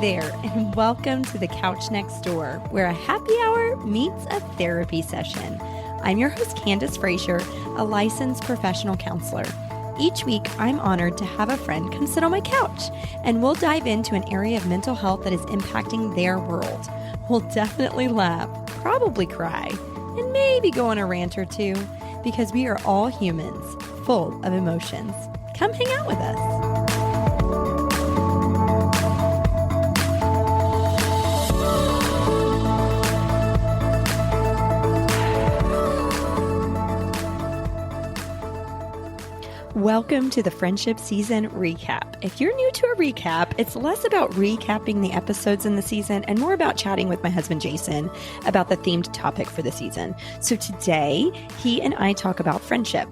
there, and welcome to the Couch Next Door, where a happy hour meets a therapy session. I'm your host, Candace Fraser, a licensed professional counselor. Each week, I'm honored to have a friend come sit on my couch, and we'll dive into an area of mental health that is impacting their world. We'll definitely laugh, probably cry, and maybe go on a rant or two, because we are all humans, full of emotions. Come hang out with us. Welcome to the Friendship Season Recap. If you're new to a recap, it's less about recapping the episodes in the season and more about chatting with my husband, Jason, about the themed topic for the season. So today, he and I talk about friendship.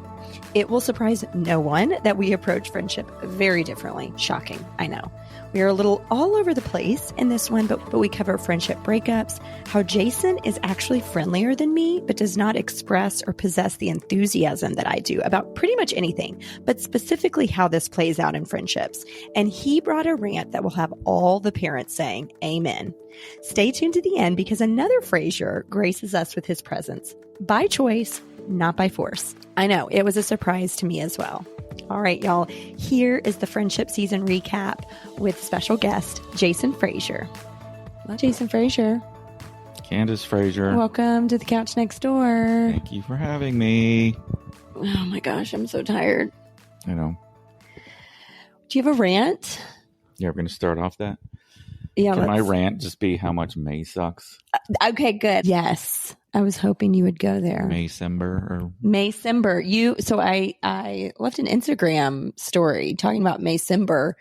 It will surprise no one that we approach friendship very differently. Shocking, I know. We are a little all over the place in this one, but we cover friendship breakups, how Jason is actually friendlier than me, but does not express or possess the enthusiasm that I do about pretty much anything, but specifically how this plays out in friendships. And he brought a rant that will have all the parents saying, amen. Stay tuned to the end because another Fraser graces us with his presence by choice, not by force. I know, it was a surprise to me as well. All right, y'all, here is the Friendship Season Recap with special guest, Jason Fraser. Jason Fraser. Candace Fraser. Welcome to the Couch Next Door. Thank you for having me. Oh my gosh, I'm so tired. I know. Do you have a rant? Yeah, we're going to start off that. Yeah. Can my rant just be how much May sucks? Okay, good. Yes. I was hoping you would go there. Maycember. So I left an Instagram story talking about Maycember,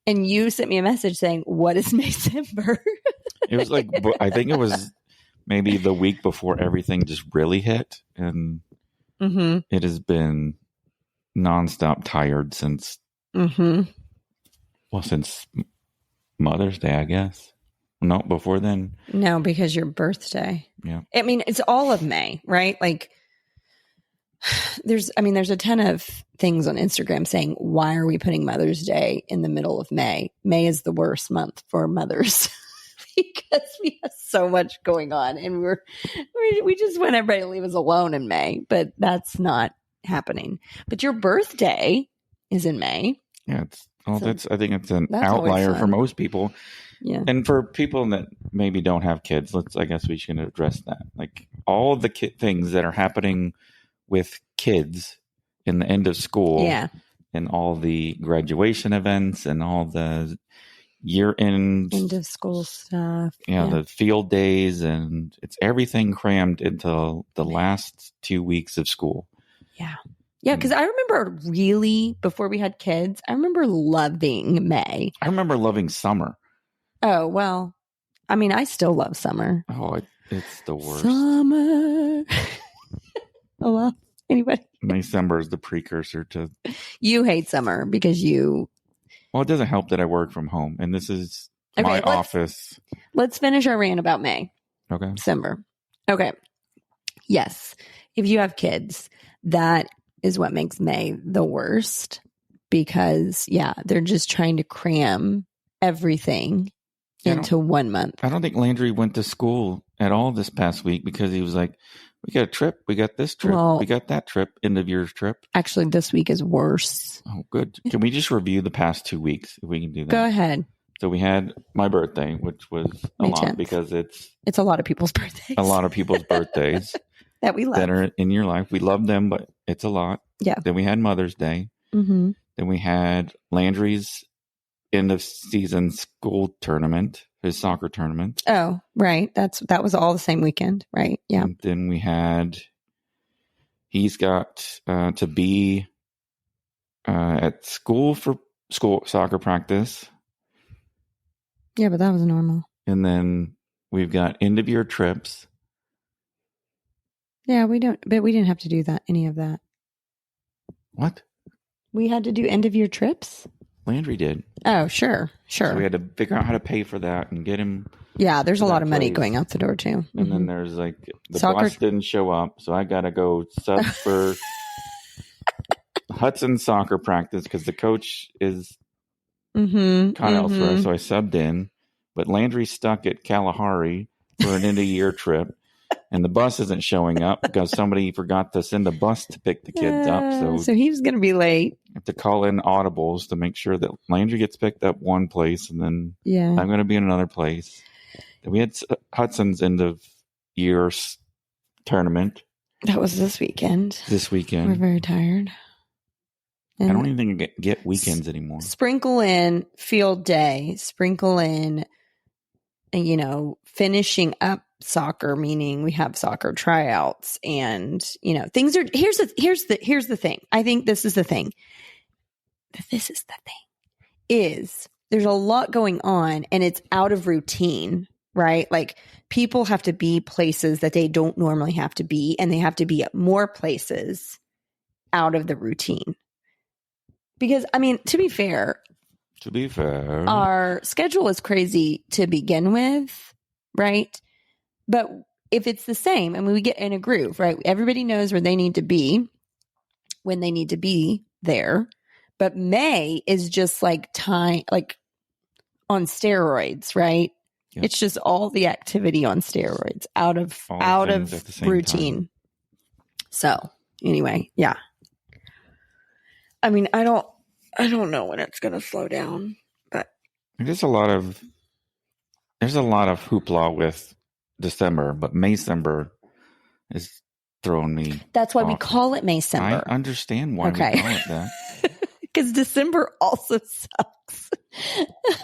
and you sent me a message saying, what is Maycember? It was like, I think it was maybe the week before everything just really hit. And It has been nonstop tired since, since Mother's Day, I guess. No, before then. No, because your birthday. Yeah. I mean, it's all of May, right? Like there's a ton of things on Instagram saying, why are we putting Mother's Day in the middle of May? May is the worst month for mothers because we have so much going on and we just want everybody to leave us alone in May, but that's not happening. But your birthday is in May. Yeah. I think it's an outlier for most people. Yeah. And for people that maybe don't have kids, I guess we should address that. Like all of the things that are happening with kids in the end of school, and all the graduation events and all the end of school stuff. The field days, and it's everything crammed into the last 2 weeks of school. Yeah. Yeah, because I remember really, before we had kids, I remember loving May. I remember loving summer. Oh, well, I mean, I still love summer. Oh, it's the worst. Summer. Oh, well, anybody? December is the precursor to... You hate summer because you... Well, it doesn't help that I work from home, and this is my office. Let's finish our rant about May. Okay. December. Okay. Yes. If you have kids, that is what makes May the worst because, they're just trying to cram everything into 1 month. I don't think Landry went to school at all this past week because he was like, we got a trip, we got this trip, we got that trip, end of year trip. Actually, this week is worse. Oh, good. Can we just review the past 2 weeks if we can do that? Go ahead. So we had my birthday, which was a May lot 10th. Because it's a lot of people's birthdays. A lot of people's birthdays. That we love. That are in your life. We love them, but it's a lot. Yeah. Then we had Mother's Day. Mm-hmm. Then we had Landry's end of season school tournament, his soccer tournament. Oh, right. That was all the same weekend, right? Yeah. And then he's got to be at school for school soccer practice. Yeah, but that was normal. And then we've got end of year trips. Yeah, we didn't have to do any of that. What? We had to do end of year trips? Landry did. Oh, sure. So we had to figure out how to pay for that and get him. Yeah, there's a lot of money going out the door too. And then there's the bus didn't show up, so I got to go sub for Hudson soccer practice because the coach is kind of elsewhere. So I subbed in. but Landry's stuck at Kalahari for an end-of-year trip, and the bus isn't showing up because somebody forgot to send a bus to pick the kids up. So he was going to be late. I have to call in audibles to make sure that Landry gets picked up one place, and then I'm going to be in another place. Then we had Hudson's end of year tournament. That was this weekend. We're very tired. And I don't even get weekends anymore. Sprinkle in field day. Sprinkle in, finishing up soccer, meaning we have soccer tryouts, and things are. Here's the thing. I think this is the thing. Is there's a lot going on, and it's out of routine, right? Like people have to be places that they don't normally have to be, and they have to be at more places out of the routine. Because, to be fair, our schedule is crazy to begin with, right? But if it's the same, we get in a groove, right? Everybody knows where they need to be when they need to be there. But May is just like time, like on steroids, right? Yep. It's just all the activity on steroids, out of routine. Time. So anyway, yeah. I don't know when it's going to slow down, but there's a lot of hoopla with December, but Maycember is throwing me. That's why off. We call it Maycember. I understand why we call it that. Because December also sucks,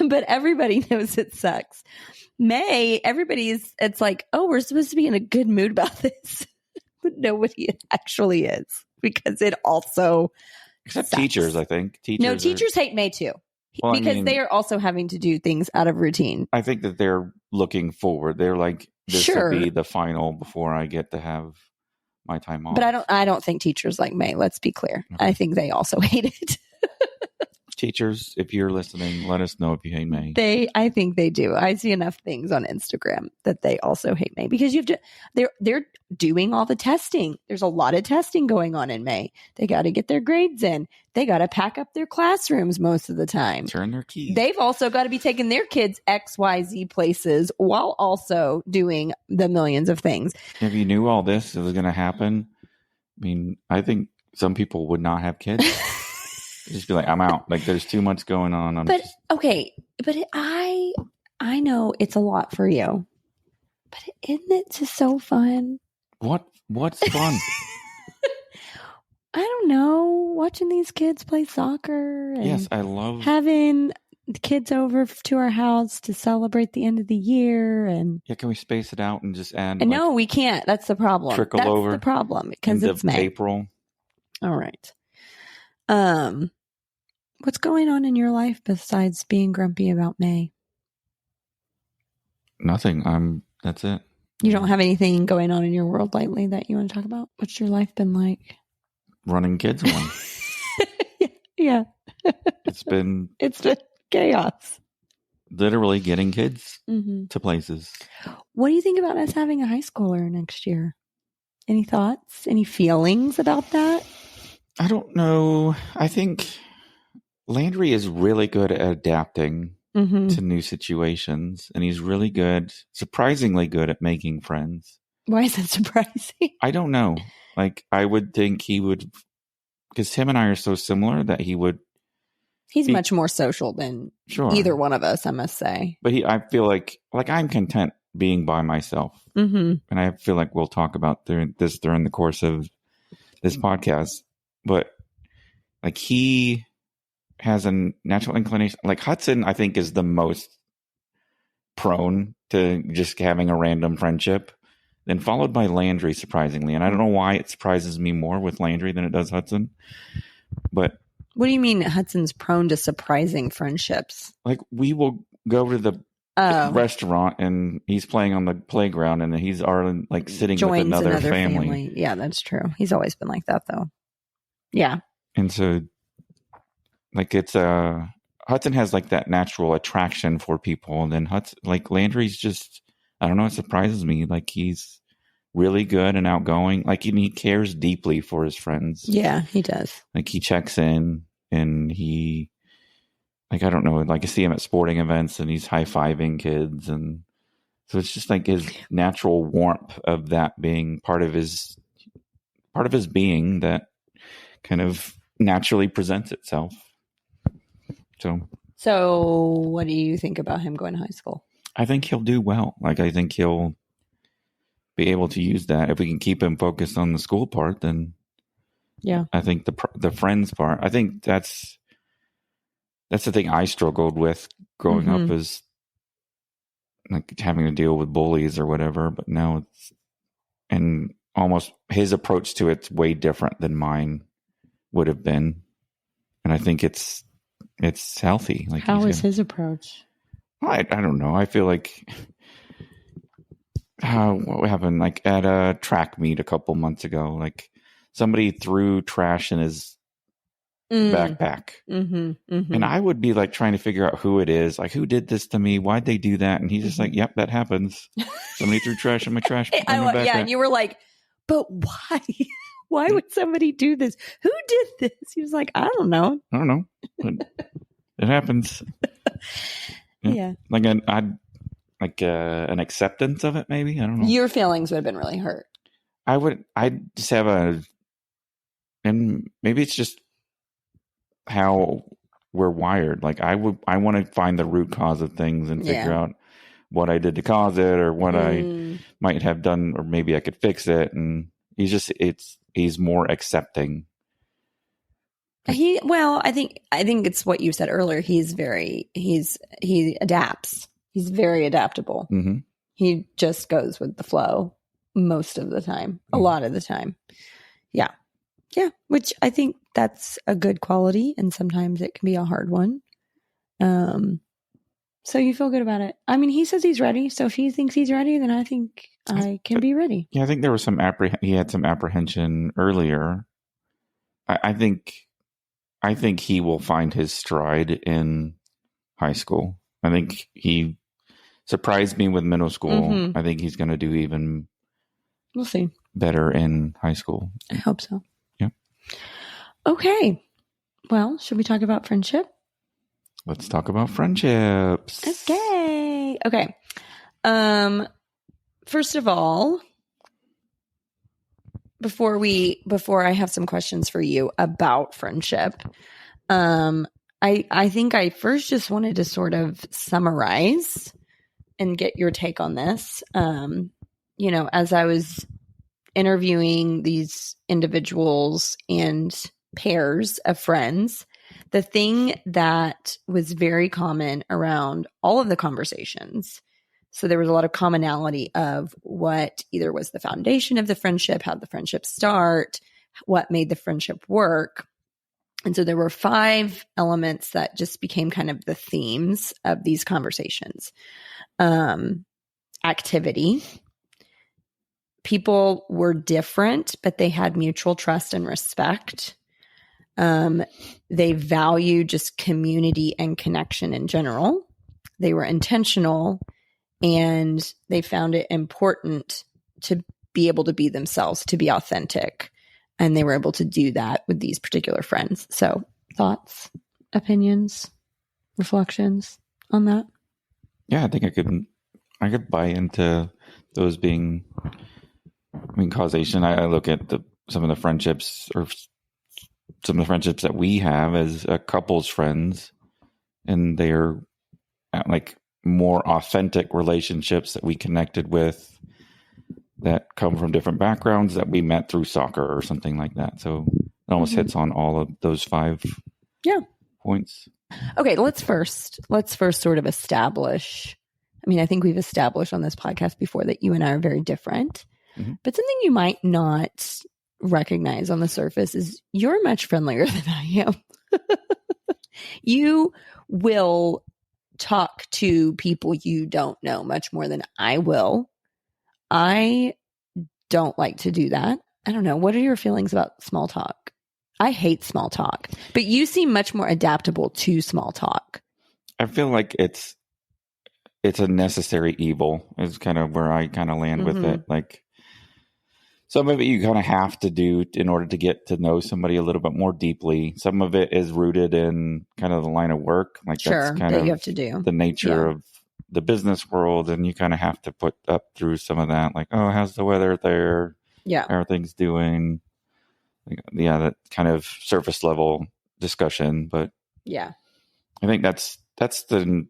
but everybody knows it sucks. May, it's like, oh, we're supposed to be in a good mood about this, but nobody actually is, because it also. Except sucks. Teachers, I think. Teachers hate May too. Well, because they are also having to do things out of routine. I think that they're looking forward. They're like, this will be the final before I get to have my time off. But I don't think teachers like May. Let's be clear. Okay. I think they also hate it. Teachers, if you're listening, let us know if you hate May. I think they do. I see enough things on Instagram that they also hate May, because they're doing all the testing. There's a lot of testing going on in May. They got to get their grades in. They got to pack up their classrooms most of the time. Turn their keys. They've also got to be taking their kids XYZ places while also doing the millions of things. If you knew all this was going to happen, I think some people would not have kids. Just be like, I'm out. Like, there's too much going on. I know it's a lot for you, but isn't it just so fun? What's fun? I don't know. Watching these kids play soccer. And yes, I love having the kids over to our house to celebrate the end of the year. And can we space it out and just add? No, we can't. That's the problem. Trickle over. That's the problem, because it's May. April. All right. What's going on in your life besides being grumpy about May? Nothing. That's it. You don't have anything going on in your world lately that you want to talk about? What's your life been like? Running kids one. Yeah. It's been chaos. Literally getting kids to places. What do you think about us having a high schooler next year? Any thoughts? Any feelings about that? I don't know. I think Landry is really good at adapting to new situations, and he's really surprisingly good at making friends. Why is that surprising? I don't know. Like, I would think he would, because him and I are so similar that he would. He's much more social than either one of us, I must say. But I feel like I'm content being by myself. And I feel like we'll talk about during the course of this podcast. But like, he has a natural inclination. Like, Hudson, I think, is the most prone to just having a random friendship, then followed by Landry, surprisingly. And I don't know why it surprises me more with Landry than it does Hudson. But what do you mean Hudson's prone to surprising friendships? Like, we will go to the restaurant and he's playing on the playground, and he's already like sitting with another family. Yeah, that's true. He's always been like that, though. Yeah. And so, like, it's Hudson has like that natural attraction for people, and then Landry's just, I don't know, it surprises me. Like, he's really good and outgoing. Like, he cares deeply for his friends. Yeah, he does. Like, he checks in, and he like, I don't know, like I see him at sporting events and he's high-fiving kids. And so it's just like his natural warmth of that being part of his being that kind of naturally presents itself. So what do you think about him going to high school? I think he'll do well. Like, I think he'll be able to use that. If we can keep him focused on the school part, then yeah, I think the friends part, I think that's the thing I struggled with growing up, is like having to deal with bullies or whatever. But now and almost his approach to it's way different than mine would have been. And I think it's healthy. Like, how is his approach? I don't know. I feel like what happened, like at a track meet a couple months ago, like somebody threw trash in his backpack. And I would be like trying to figure out who it is, like, who did this to me? Why'd they do that? And he's just like, yep, that happens. Somebody threw trash in my trash. Yeah, and you were like, but why? Why would somebody do this? Who did this? He was like, I don't know. It happens. Yeah. Like an acceptance of it, maybe. I don't know. Your feelings would have been really hurt. I'd just have and maybe it's just how we're wired. Like, I want to find the root cause of things and figure out what I did to cause it, or what I might have done, or maybe I could fix it. And he's more accepting. I think it's what you said earlier. He adapts. He's very adaptable. He just goes with the flow most of the time, a lot of the time. Yeah. Yeah. Which I think that's a good quality, and sometimes it can be a hard one. So you feel good about it. I mean, he says he's ready. So if he thinks he's ready, then I think I can be ready. Yeah. I think there was he had some apprehension earlier. I think he will find his stride in high school. I think he surprised me with middle school. I think he's going to do even we'll see better in high school. I hope so. Yeah. Okay. Well, should we talk about friendship? Let's talk about friendships. Okay. First of all, before I have some questions for you about friendship, I think I first just wanted to sort of summarize and get your take on this. As I was interviewing these individuals and pairs of friends, the thing that was very common around all of the conversations, so there was a lot of commonality of what either was the foundation of the friendship, how the friendship start, what made the friendship work. And so there were 5 elements that just became kind of the themes of these conversations. Activity. People were different, but they had mutual trust and respect. They valued just community and connection in general. They were intentional, and they found it important to be able to be themselves, to be authentic. And they were able to do that with these particular friends. So thoughts, opinions, reflections on that? Yeah, I think I could buy into those being, causation. I look at some of the friendships that we have as a couple's friends, and they're like more authentic relationships that we connected with, that come from different backgrounds, that we met through soccer or something like that. So it almost hits on all of those 5 points. Okay, let's first sort of establish. I mean, I think we've established on this podcast before that you and I are very different, but something you might not recognize on the surface is you're much friendlier than I am. You will talk to people you don't know much more than I will. I don't like to do that. I don't know. What are your feelings about small talk? I hate small talk, but you seem much more adaptable to small talk. I feel like it's a necessary evil is kind of where I kind of land with it. Like, Some of it you kind of have to do in order to get to know somebody a little bit more deeply. Some of it is rooted in kind of the line of work. Like that's kind of you have to do the nature of the business world. And you kind of have to put up through some of that. Like, oh, how's the weather there? Yeah. How are things doing? Yeah, that kind of surface level discussion. But yeah, I think that's the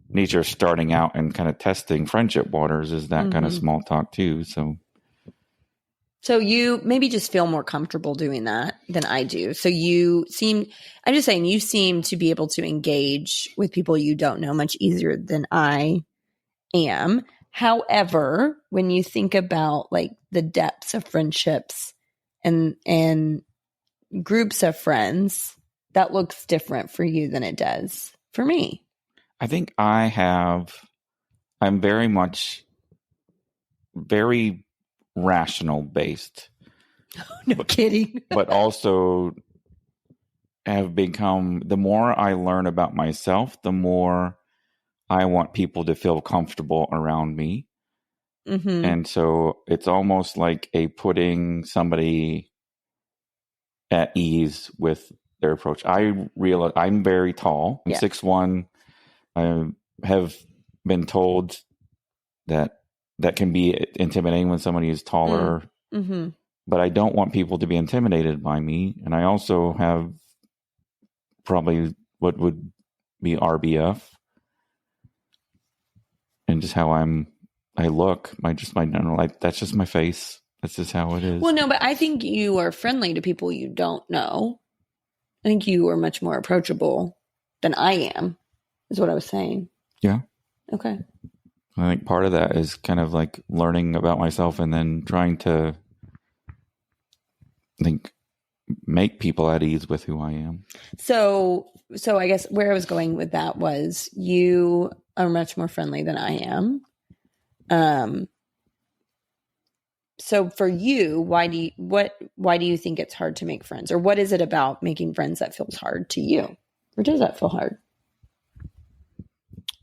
nature of starting out and kind of testing friendship waters, is that kind of small talk too. So you maybe just feel more comfortable doing that than I do. So I'm just saying, you seem to be able to engage with people you don't know much easier than I am. However, when you think about like the depths of friendships and groups of friends, that looks different for you than it does for me. I think I'm very rational based. No kidding. But also have become, the more I learn about myself, the more I want people to feel comfortable around me. Mm-hmm. And so it's almost like putting somebody at ease with their approach. I realize I'm very tall. I'm 6'1". I have been told that can be intimidating when somebody is taller. Mm-hmm. But I don't want people to be intimidated by me. And I also have probably what would be RBF, and just how I look, that's just my face. That's just how it is. Well, no, but I think you are friendly to people you don't know. I think you are much more approachable than I am, is what I was saying. Yeah. Okay. I think part of that is kind of like learning about myself and then trying to make people at ease with who I am. So I guess where I was going with that was, you are much more friendly than I am. So for you, why do you think it's hard to make friends? Or what is it about making friends that feels hard to you? Or does that feel hard?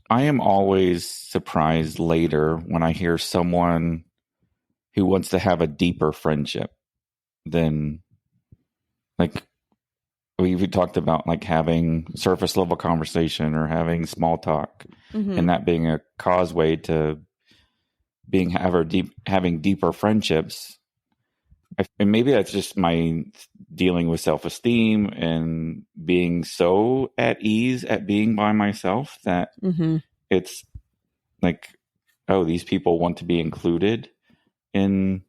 I am always surprised later when I hear someone who wants to have a deeper friendship than, like, we talked about, like, having surface level conversation or having small talk, and that being a causeway to having deeper friendships. And maybe that's just my dealing with self-esteem and being so at ease at being by myself that it's like, oh, these people want to be included in.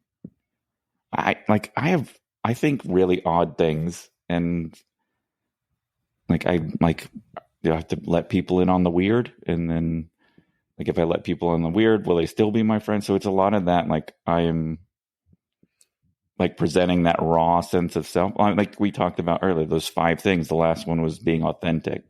I think really odd things, and you have to let people in on the weird, and then, like, if I let people in the weird, will they still be my friends? So it's a lot of that. Like, I am, like, presenting that raw sense of self. Like we talked about earlier, those 5 things. The last one was being authentic.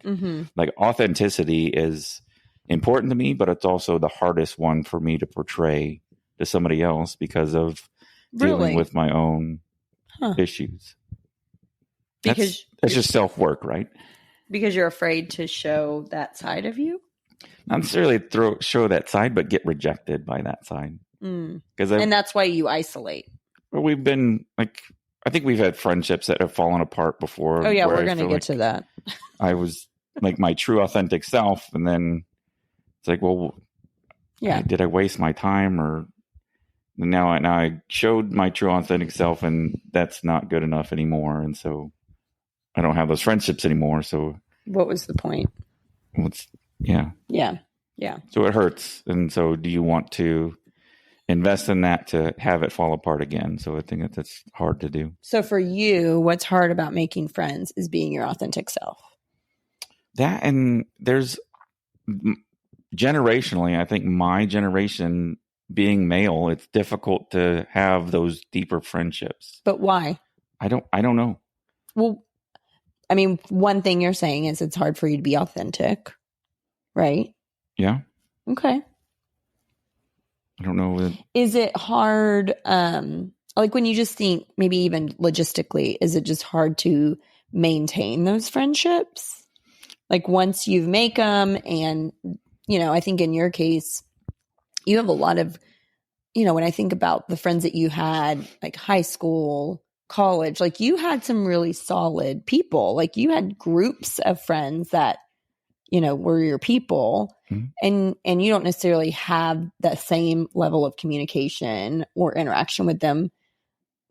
Like, authenticity is important to me, but it's also the hardest one for me to portray to somebody else because of dealing with my own issues. Because that's just self-work, right? Because you're afraid to show that side of you? Not necessarily show that side, but get rejected by that side. And that's why you isolate. Well, we've been, like, I think we've had friendships that have fallen apart before. Oh yeah, we're going to get to that. I was like my true authentic self, and then it's like, well, did I waste my time? Or now I showed my true authentic self, and that's not good enough anymore, and so I don't have those friendships anymore. So what was the point? Yeah. So it hurts, and so do you want to invest in that to have it fall apart again? So I think that's hard to do. So for you, what's hard about making friends is being your authentic self. That, and there's generationally, I think my generation being male, it's difficult to have those deeper friendships. But why? I don't know. Well, I mean, one thing you're saying is it's hard for you to be authentic, right? Yeah. Okay. I don't know. Is it hard, like when you just think, maybe even logistically, is it just hard to maintain those friendships? Like once you make them, and, I think in your case, you have a lot of, when I think about the friends that you had, like high school, college, like you had some really solid people. Like you had groups of friends that, were your people. Mm-hmm. And you don't necessarily have that same level of communication or interaction with them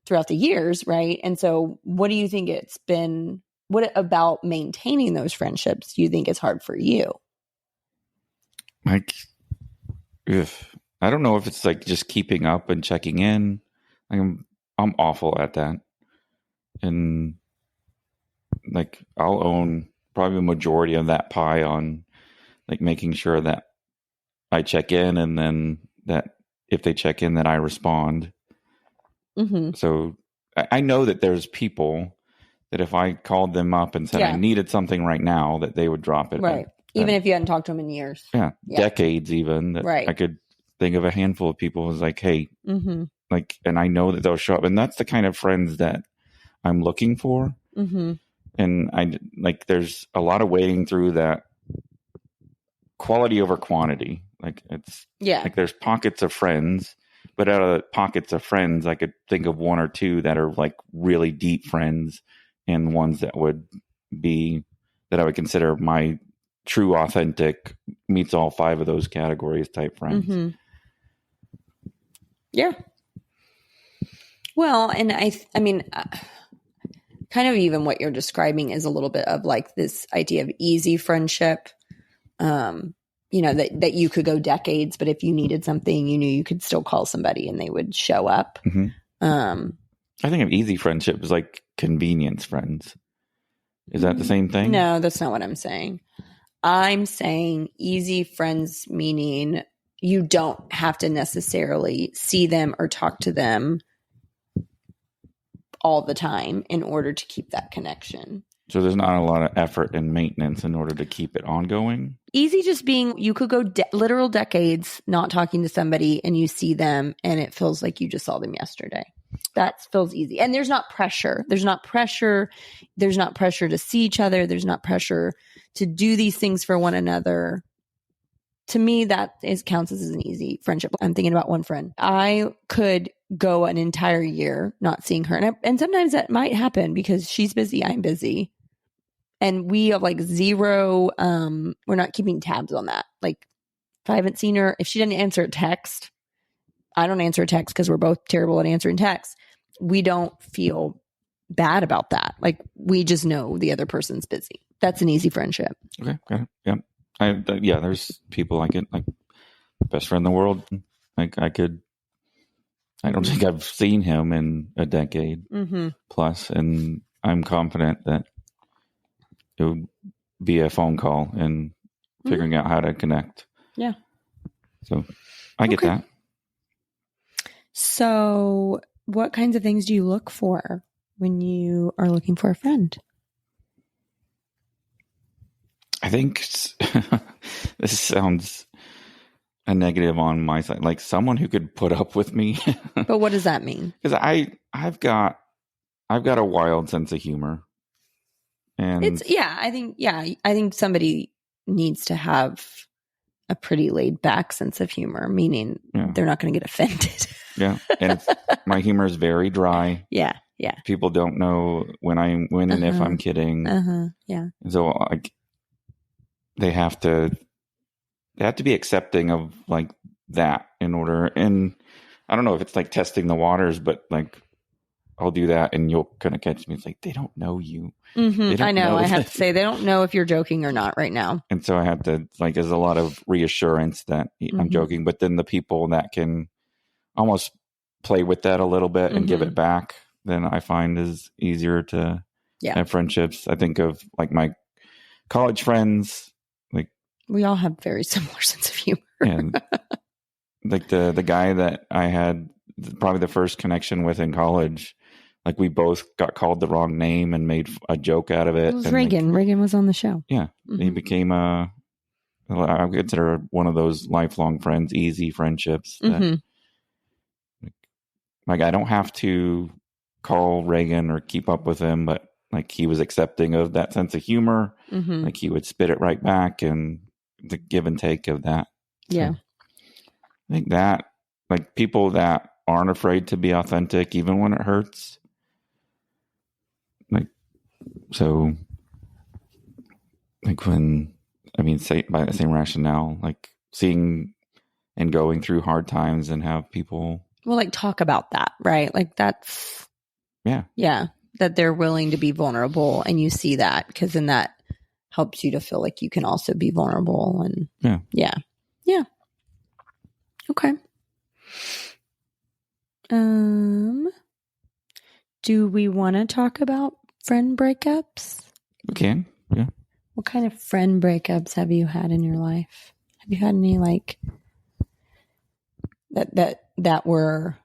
throughout the years, right? And so what do you think what about maintaining those friendships do you think is hard for you? Like, I don't know if it's like just keeping up and checking in. Like I'm awful at that. And like I'll own probably a majority of that pie on like making sure that I check in, and then that if they check in, that I respond. Mm-hmm. So I know that there's people that if I called them up and said I needed something right now, that they would drop it. Right. Even if you hadn't talked to them in years. Yeah. Decades even. That I could think of a handful of people who's like, hey, mm-hmm. like, and I know that they'll show up. And that's the kind of friends that I'm looking for. Mm-hmm. And there's a lot of wading through that quality over quantity. Like it's like there's pockets of friends, but out of the pockets of friends, I could think of one or two that are like really deep friends, and ones that would be that I would consider my true authentic meets all five of those categories type friends. Mm-hmm. Yeah. Well, and I mean, kind of even what you're describing is a little bit of like this idea of easy friendship. That you could go decades, but if you needed something, you knew you could still call somebody and they would show up. Mm-hmm. I think of easy friendship as like convenience friends. Is that the same thing? No, that's not what I'm saying. I'm saying easy friends, meaning you don't have to necessarily see them or talk to them all the time in order to keep that connection. So there's not a lot of effort and maintenance in order to keep it ongoing? Easy just being, you could go literal decades not talking to somebody and you see them and it feels like you just saw them yesterday. That feels easy. And there's not pressure. There's not pressure. There's not pressure to see each other. There's not pressure to do these things for one another. To me, counts as an easy friendship. I'm thinking about one friend. I could go an entire year not seeing her. And sometimes that might happen because she's busy, I'm busy. And we have like zero, we're not keeping tabs on that. Like if I haven't seen her, if she didn't answer a text, I don't answer a text because we're both terrible at answering texts. We don't feel bad about that. Like we just know the other person's busy. That's an easy friendship. Okay. Got it. Yeah. There's people like it, like best friend in the world. Like I don't think I've seen him in a decade plus. And I'm confident that it would be a phone call and figuring out how to connect. Yeah. So I get that. So what kinds of things do you look for when you are looking for a friend? I think this sounds a negative on my side, like someone who could put up with me. But what does that mean? Because I've got a wild sense of humor. And I think somebody needs to have a pretty laid back sense of humor, meaning they're not going to get offended. Yeah. And my humor is very dry. Yeah. Yeah. People don't know when and if I'm kidding. Yeah. And so like they have to be accepting of like that in order. And I don't know if it's like testing the waters, but like I'll do that and you'll kind of catch me. It's like, they don't know you. Mm-hmm. I know. I have to say, they don't know if you're joking or not right now. And so I have to, like, there's a lot of reassurance that I'm joking, but then the people that can almost play with that a little bit and give it back, then I find is easier to have friendships. I think of like my college friends, like we all have very similar sense of humor. And like the guy that I had probably the first connection with in college, like we both got called the wrong name and made a joke out of it. It was Reagan. Like, Reagan was on the show. Yeah. He became I consider one of those lifelong friends, easy friendships. That, like I don't have to call Reagan or keep up with him, but like he was accepting of that sense of humor. Like he would spit it right back and the give and take of that. Yeah. So I think that like people that aren't afraid to be authentic, even when it hurts. Like, so, like when, I mean, say by the same rationale, like seeing and going through hard times and have people. Well, like talk about that, right? Like that's. Yeah. Yeah. That they're willing to be vulnerable, and you see that, because then that helps you to feel like you can also be vulnerable. And yeah. Okay. Do we want to talk about friend breakups? We can. Yeah. What kind of friend breakups have you had in your life? Have you had any like that were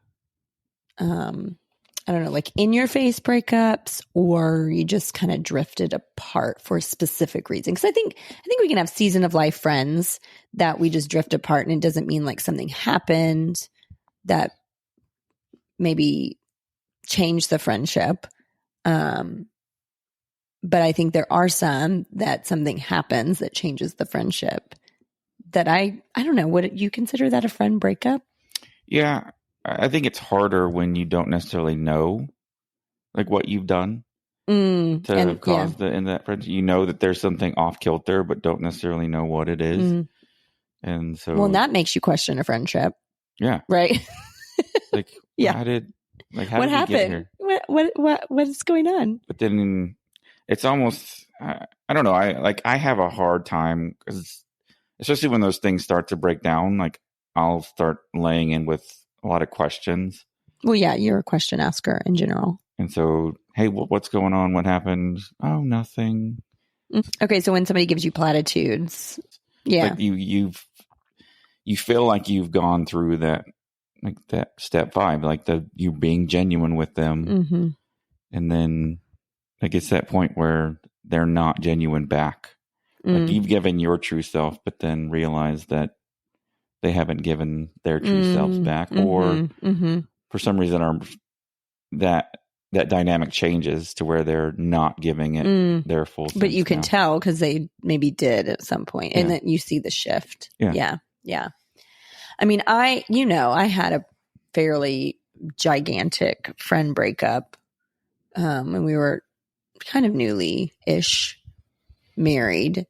I don't know, like in your face breakups, or you just kind of drifted apart for a specific reason? Because I think we can have season of life friends that we just drift apart, and it doesn't mean like something happened that maybe changed the friendship. But I think there are some that something happens that changes the friendship. That I don't know. Would you consider that a friend breakup? Yeah, I think it's harder when you don't necessarily know, like what you've done to have caused in that friendship. You know that there's something off kilter, but don't necessarily know what it is. And so, well, that makes you question a friendship. Yeah. Right. Like, how did what happened? What is going on? But then it's almost, I don't know. I have a hard time, because especially when those things start to break down, like I'll start laying in with a lot of questions. Well, yeah, you're a question asker in general. And so, hey, what's going on? What happened? Oh, nothing. Okay, so when somebody gives you platitudes, like you feel like you've gone through that, like that step 5, like you being genuine with them, and then like it's that point where they're not genuine back. Like you've given your true self, but then realize that they haven't given their true selves back, or for some reason that dynamic changes to where they're not giving it their full sense. But you can tell because they maybe did at some point, and then you see the shift. Yeah. I mean, I had a fairly gigantic friend breakup when we were kind of newly-ish married.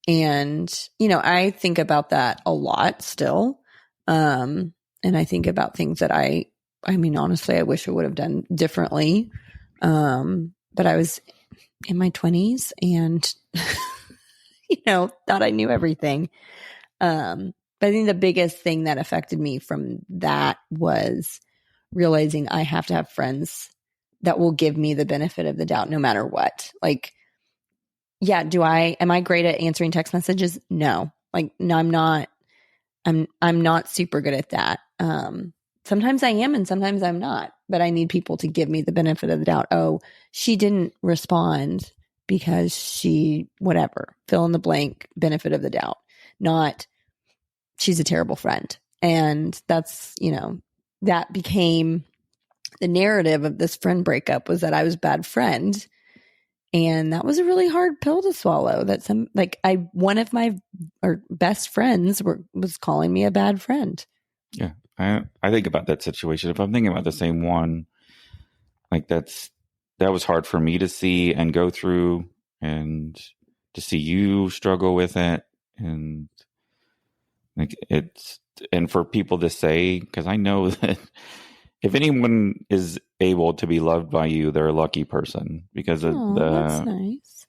And, I think about that a lot still. And I think about things that I mean, honestly, I wish I would have done differently. But I was in my 20s and, thought I knew everything. But I think the biggest thing that affected me from that was realizing I have to have friends that will give me the benefit of the doubt no matter what. Like, yeah, am I great at answering text messages? No. Like, no, I'm not. I'm not super good at that. Sometimes I am and sometimes I'm not, but I need people to give me the benefit of the doubt. Oh, she didn't respond because she, whatever, fill in the blank, benefit of the doubt. Not, she's a terrible friend. And that's, that became the narrative of this friend breakup, was that I was a bad friend. And that was a really hard pill to swallow, that one of my best friends was calling me a bad friend. Yeah. I think about that situation. If I'm thinking about the same one, like that was hard for me to see and go through, and to see you struggle with it. And like and for people to say, because I know that if anyone is able to be loved by you, they're a lucky person, because of that's nice.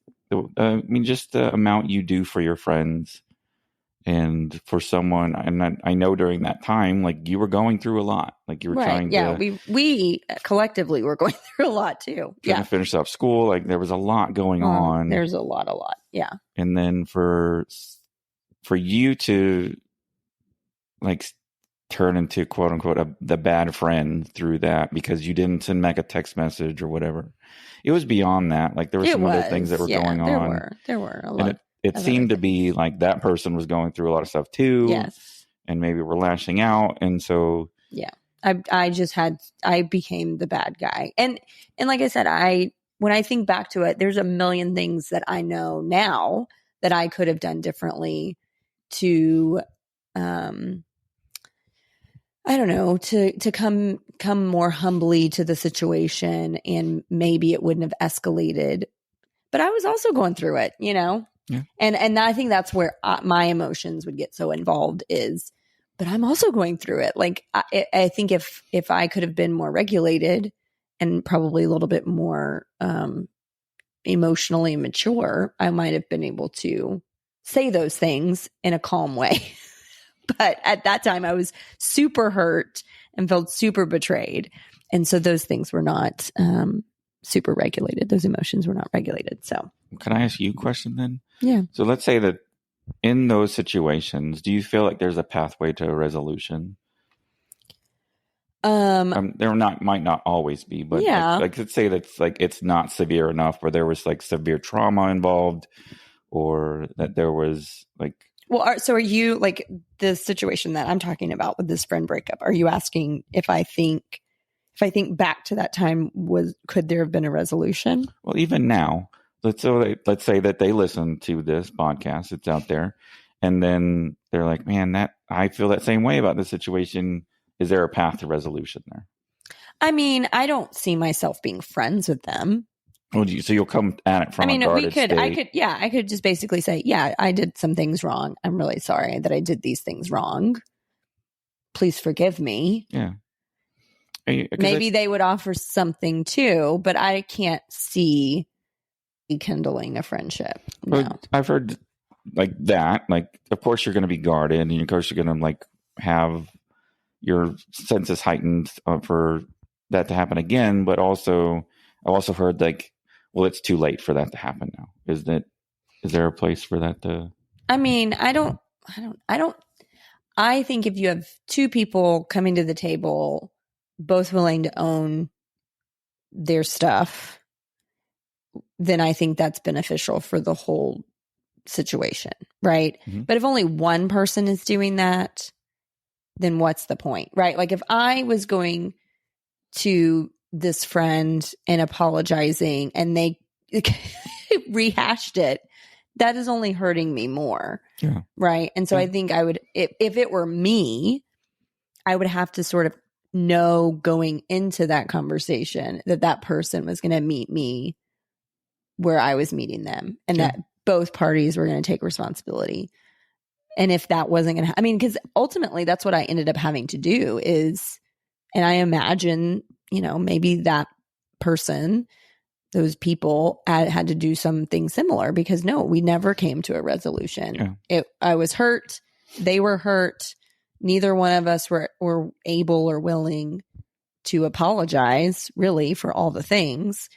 I mean, just the amount you do for your friends. And for someone, and I know during that time, like you were going through a lot, like you were trying to. Yeah, we collectively were going through a lot too. Trying to finish up school, like there was a lot going on. There's a lot. Yeah. And then for you to like turn into quote unquote the bad friend through that, because you didn't send back a text message or whatever, it was beyond that. Like there were some other things that were going on. There were a lot. It seemed to be like that person was going through a lot of stuff too. Yes. And maybe we're lashing out. And so, yeah, I became the bad guy. And like I said, when I think back to it, there's a million things that I know now that I could have done differently to, I I don't know, to come more humbly to the situation, and maybe it wouldn't have escalated. But I was also going through it, you know? Yeah. And I think that's where my emotions would get so involved but I'm also going through it. Like, I think if I could have been more regulated and probably a little bit more emotionally mature, I might have been able to say those things in a calm way. But at that time, I was super hurt and felt super betrayed. And so those things were not super regulated. Those emotions were not regulated. So, can I ask you a question then? Yeah. So let's say that in those situations, do you feel like there's a pathway to a resolution? There might not always be, but like let's say that's like it's not severe enough, where there was like severe trauma involved, or that there was like. Well, so are you like the situation that I'm talking about with this friend breakup? Are you asking if I think back to that time, could there have been a resolution? Well, even now, let's say that they listen to this podcast, it's out there, and then they're like, man, that I feel that same way about this situation. Is there a path to resolution there? I mean, I don't see myself being friends with them. Well, so you'll come at it from a guarded state. I could just basically say, yeah, I did some things wrong. I'm really sorry that I did these things wrong. Please forgive me. Yeah. Maybe they would offer something too, but I can't see rekindling a friendship. No. I've heard like that. Like, of course, you're going to be guarded, and of course, you're going to like have your senses heightened for that to happen again. But also, I've also heard like, well, it's too late for that to happen now. Is there a place for that to? I mean, I think if you have two people coming to the table, both willing to own their stuff, then I think that's beneficial for the whole situation, right? Mm-hmm. But if only one person is doing that, then what's the point, right? Like if I was going to this friend and apologizing and they rehashed it, that is only hurting me more. Yeah. Right. And so I think I would, if it were me, I would have to sort of know going into that conversation that person was going to meet me where I was meeting them, and that both parties were going to take responsibility. And if that wasn't going to, because ultimately that's what I ended up having to do is, and I imagine, maybe that person, those people had to do something similar, because no, we never came to a resolution. Yeah. I was hurt. They were hurt. Neither one of us were able or willing to apologize really for all the things.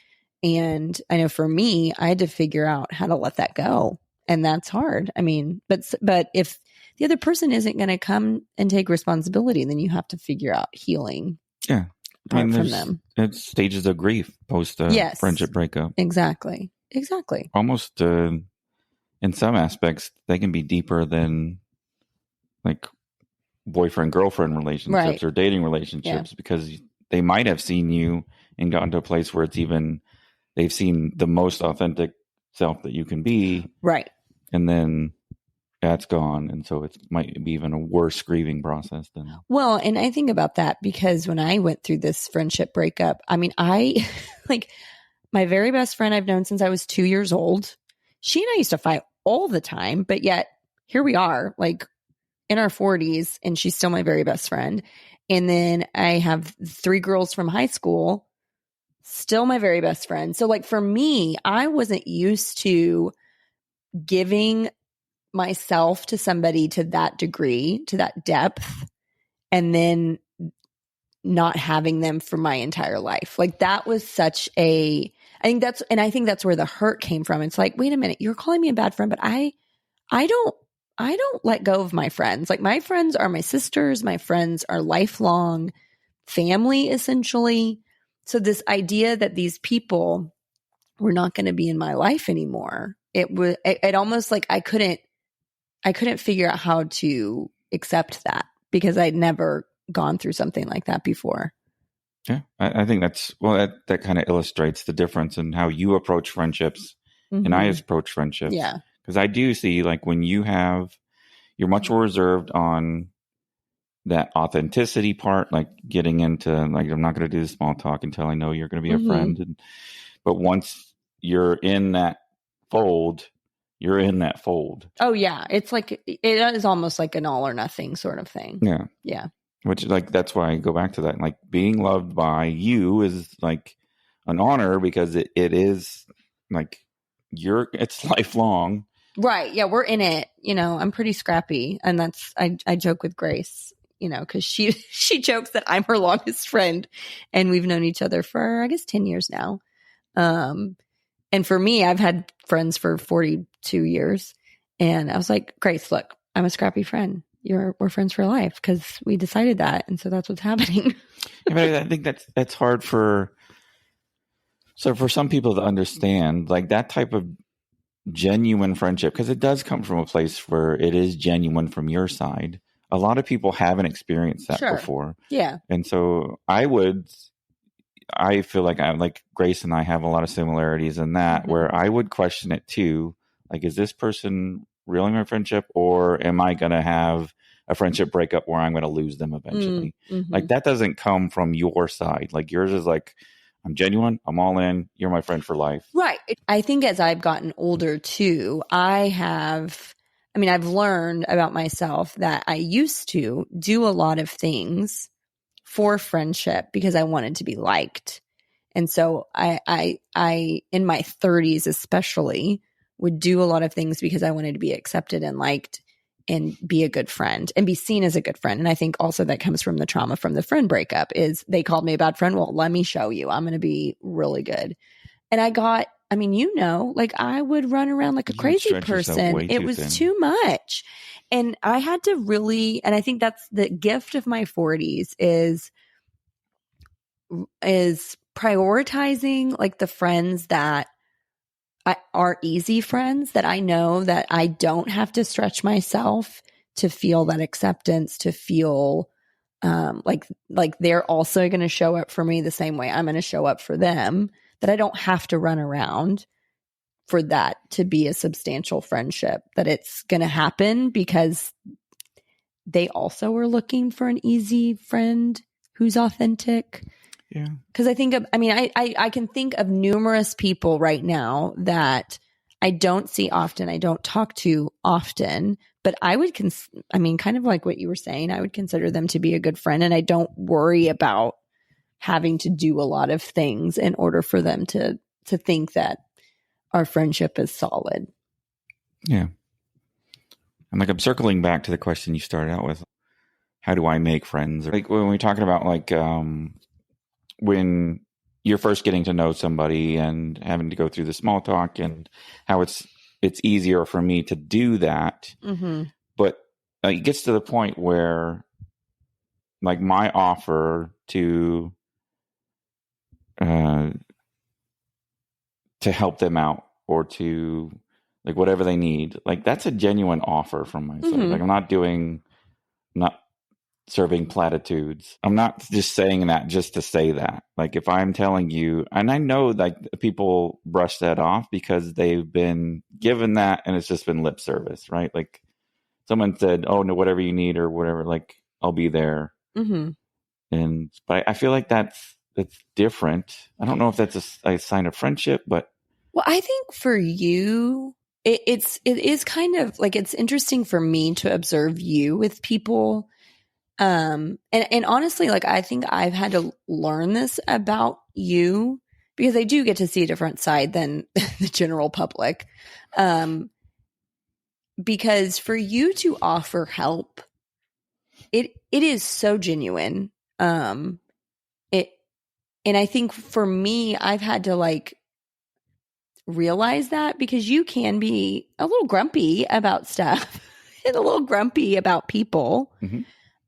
And I know for me, I had to figure out how to let that go. And that's hard. But if the other person isn't going to come and take responsibility, then you have to figure out healing. Yeah. From them. It's stages of grief post friendship breakup. Exactly. Almost in some aspects, they can be deeper than like boyfriend-girlfriend relationships or dating relationships, because they might have seen you and gotten to a place where they've seen the most authentic self that you can be. Right. And then that's gone. And so it might be even a worse grieving process than. Well, and I think about that because when I went through this friendship breakup, I like my very best friend I've known since I was 2 years old. She and I used to fight all the time, but yet here we are, like in our 40s, and she's still my very best friend. And then I have 3 girls from high school, still my very best friend. So like for me, I wasn't used to giving myself to somebody to that degree, to that depth, and then not having them for my entire life. Like that was such I think that's where the hurt came from. It's like, wait a minute, you're calling me a bad friend, but I don't let go of my friends. Like my friends are my sisters. My friends are lifelong family, essentially. So this idea that these people were not going to be in my life anymore, it almost like I couldn't figure out how to accept that because I'd never gone through something like that before. Yeah, I think that kind of illustrates the difference in how you approach friendships and I approach friendships. Yeah. Because I do see like when you're much more reserved on that authenticity part, like getting into like, I'm not going to do the small talk until I know you're going to be a friend. But once you're in that fold, you're in that fold. Oh yeah. It's like, it is almost like an all or nothing sort of thing. Yeah. Yeah. Which, like, that's why I go back to that. Like, being loved by you is like an honor, because it is like it's lifelong. Right. Yeah. We're in it. You know, I'm pretty scrappy. And that's, I joke with Grace, you know, because she jokes that I'm her longest friend, and we've known each other for, I guess, 10 years now. And for me, I've had friends for 42 years. And I was like, Grace, look, I'm a scrappy friend. We're friends for life, because we decided that. And so that's what's happening. Yeah, but I think that's hard for some people to understand, like, that type of genuine friendship, because it does come from a place where it is genuine from your side. A lot of people haven't experienced that before. Yeah. And so I feel like Grace and I have a lot of similarities in that, where I would question it too. Like, is this person really my friendship, or am I going to have a friendship breakup where I'm going to lose them eventually? Like, that doesn't come from your side. Like, yours is like, I'm genuine, I'm all in, you're my friend for life. Right. I think as I've gotten older too, I've learned about myself that I used to do a lot of things for friendship because I wanted to be liked. And so I in my 30s especially would do a lot of things because I wanted to be accepted and liked and be a good friend and be seen as a good friend. And I think also that comes from the trauma from the friend breakup. Is they called me a bad friend. Well, let me show you. I'm going to be really good. And like, I would run around like a crazy person. It was too much. And I had to really, and I think that's the gift of my 40s is prioritizing like the friends that are easy friends, that I know that I don't have to stretch myself to feel that acceptance, to feel like they're also going to show up for me the same way I'm going to show up for them, that I don't have to run around for that to be a substantial friendship, that it's going to happen because they also are looking for an easy friend who's authentic. Yeah. Because I can think of numerous people right now that I don't see often, I don't talk to often, but I would, kind of like what you were saying, I would consider them to be a good friend, and I don't worry about having to do a lot of things in order for them to think that our friendship is solid. Yeah. And like, I'm circling back to the question you started out with. How do I make friends? Like, when we're talking about like, when you're first getting to know somebody and having to go through the small talk, and how it's easier for me to do that. But it gets to the point where like my offer to help them out, or to like whatever they need, like, that's a genuine offer from my side. Like, I'm not serving platitudes. I'm not just saying that just to say that. Like, if I'm telling you, and I know like people brush that off because they've been given that and it's just been lip service, right? Like, someone said, oh no, whatever you need or whatever, like, I'll be there. But I feel like that's different. I don't know if that's a sign of friendship, but. Well, I think for you, it is kind of like, it's interesting for me to observe you with people. And honestly, like, I think I've had to learn this about you because I do get to see a different side than the general public. Because for you to offer help, it is so genuine. And I think for me, I've had to like realize that, because you can be a little grumpy about stuff and a little grumpy about people.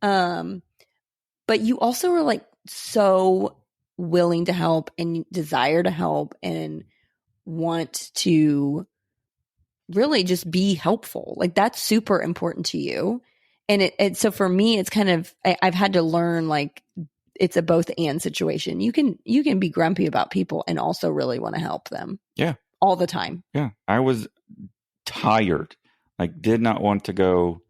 But you also are like so willing to help and desire to help and want to really just be helpful. Like, that's super important to you. And so for me, it's kind of, I've had to learn, like, it's a both and situation. You can be grumpy about people and also really want to help them. Yeah. All the time. Yeah. I was tired. Like, did not want to go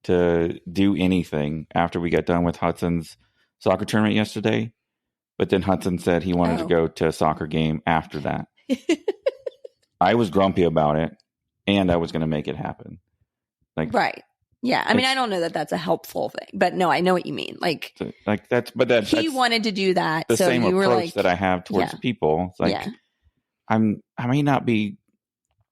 to do anything after we got done with Hudson's soccer tournament yesterday. But then Hudson said he wanted to go to a soccer game after that. I was grumpy about it, and I was going to make it happen. Like, right. Yeah. I mean, I don't know that that's a helpful thing, but no, I know what you mean. Like he wanted to do that. The so same you approach were like, that I have towards people. It's like, I may not be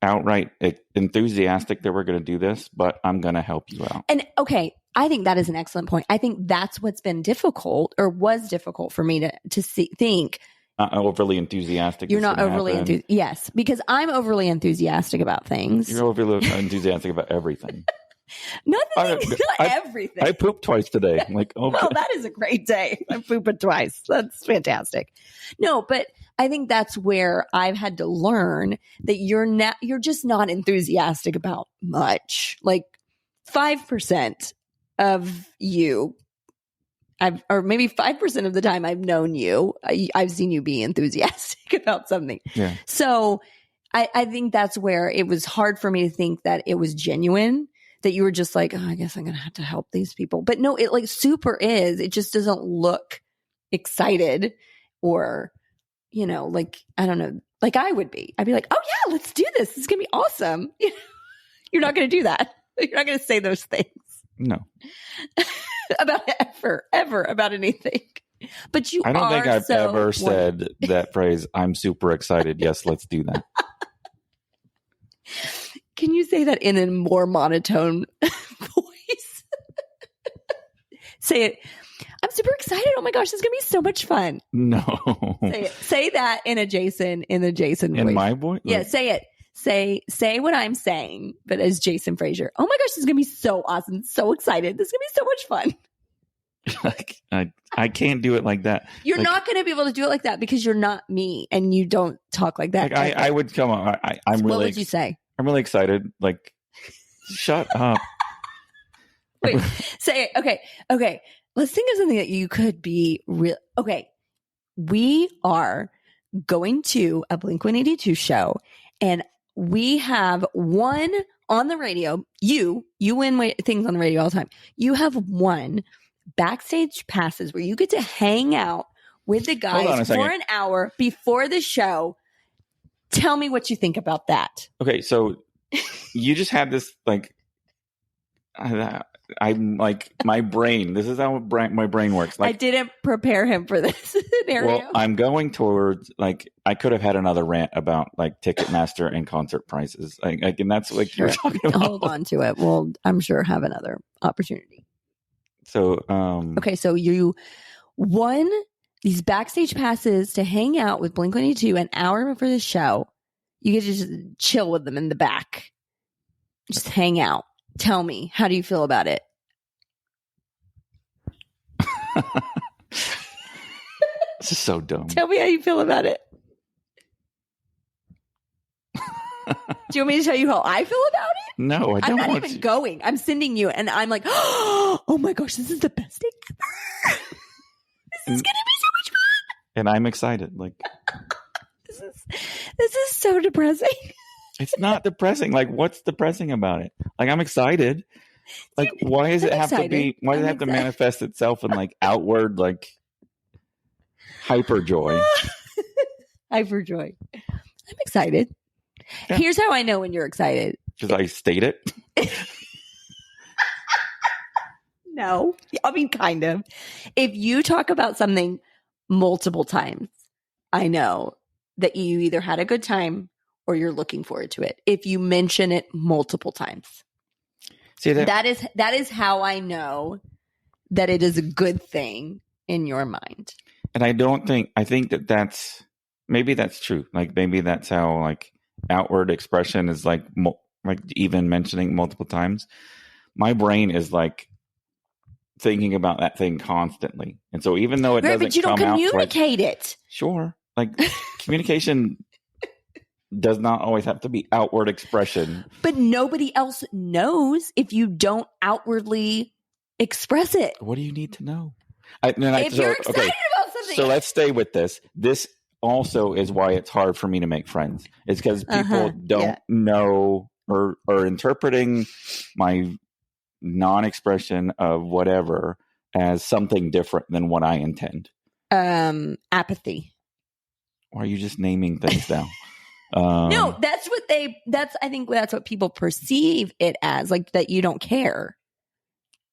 outright enthusiastic that we're going to do this, but I'm going to help you out. And okay, I think that is an excellent point. I think that's what's been difficult or was difficult for me to think. Not overly enthusiastic. You're not overly enthusiastic. Yes, because I'm overly enthusiastic about things. You're overly enthusiastic about everything. Not everything. I pooped twice today. I'm like, okay. Well, that is a great day. I'm pooping twice. That's fantastic. No, but I think that's where I've had to learn that you're just not enthusiastic about much. Like 5% of you, or maybe 5% of the time I've known you, I've seen you be enthusiastic about something. Yeah. So I think that's where it was hard for me to think that it was genuine, that you were just like, oh, I guess I'm going to have to help these people. But no, it like super is. It just doesn't look excited or, like, I don't know, like I would be. I'd be like, oh yeah, let's do this. This is going to be awesome. You're not going to do that. You're not going to say those things. No. About ever about anything. But I don't think I've ever said that phrase, I'm super excited. Yes, let's do that. Can you say that in a more monotone voice? Say it. I'm super excited. Oh my gosh, this is going to be so much fun. No. Say it. Say that in the Jason voice. In my voice? Yeah, say it. Say what I'm saying, but as Jason Fraser. Oh my gosh, this is going to be so awesome. So excited. This is going to be so much fun. I can't do it like that. You're not going to be able to do it like that because you're not me and you don't talk like that. Like I would come on. I'm really. What would you say? I'm really excited. Like, shut up. Wait, say it. Okay. Let's think of something that you could be real. Okay. We are going to a Blink-182 show and we have one on the radio. You win things on the radio all the time. You have one backstage passes where you get to hang out with the guys for an hour before the show. Tell me what you think about that. Okay, so you just had this like, I'm like my brain. This is how my brain works. Like, I didn't prepare him for this scenario. Well, I'm going towards like I could have had another rant about like Ticketmaster and concert prices. Like and that's like you're talking about. Hold on to it. We'll, I'm sure, have another opportunity. So, okay, so you won these backstage passes to hang out with Blink-182 an hour before the show. You get to just chill with them in the back. Just hang out. Tell me, how do you feel about it? This is so dumb. Tell me how you feel about it. Do you want me to tell you how I feel about it? No, I don't. I'm not even going. I'm sending you, and I'm like, oh my gosh, this is the best day ever. This is gonna be so much fun. And I'm excited. Like, this is so depressing. It's not depressing. Like, what's depressing about it? Like, I'm excited. Like, why does it have to be? Why does it have to manifest itself in like outward, like hyper joy? Hyper joy. I'm excited. Yeah. Here's how I know when you're excited. Because I state it. No, I mean, kind of. If you talk about something multiple times, I know that you either had a good time or you're looking forward to it. If you mention it multiple times. See, that is how I know that it is a good thing in your mind. And I think that's maybe that's true. Like maybe that's how like outward expression is like even mentioning multiple times. My brain is like thinking about that thing constantly. And so even though it doesn't but you don't communicate it. Sure. Like communication does not always have to be outward expression. But nobody else knows if you don't outwardly express it. What do you need to know? If you're excited about something. So let's stay with this. This also is why it's hard for me to make friends. It's because people don't know or interpreting my non-expression of whatever as something different than what I intend? Apathy. Or are you just naming things now? No, I think that's what people perceive it as, like that you don't care.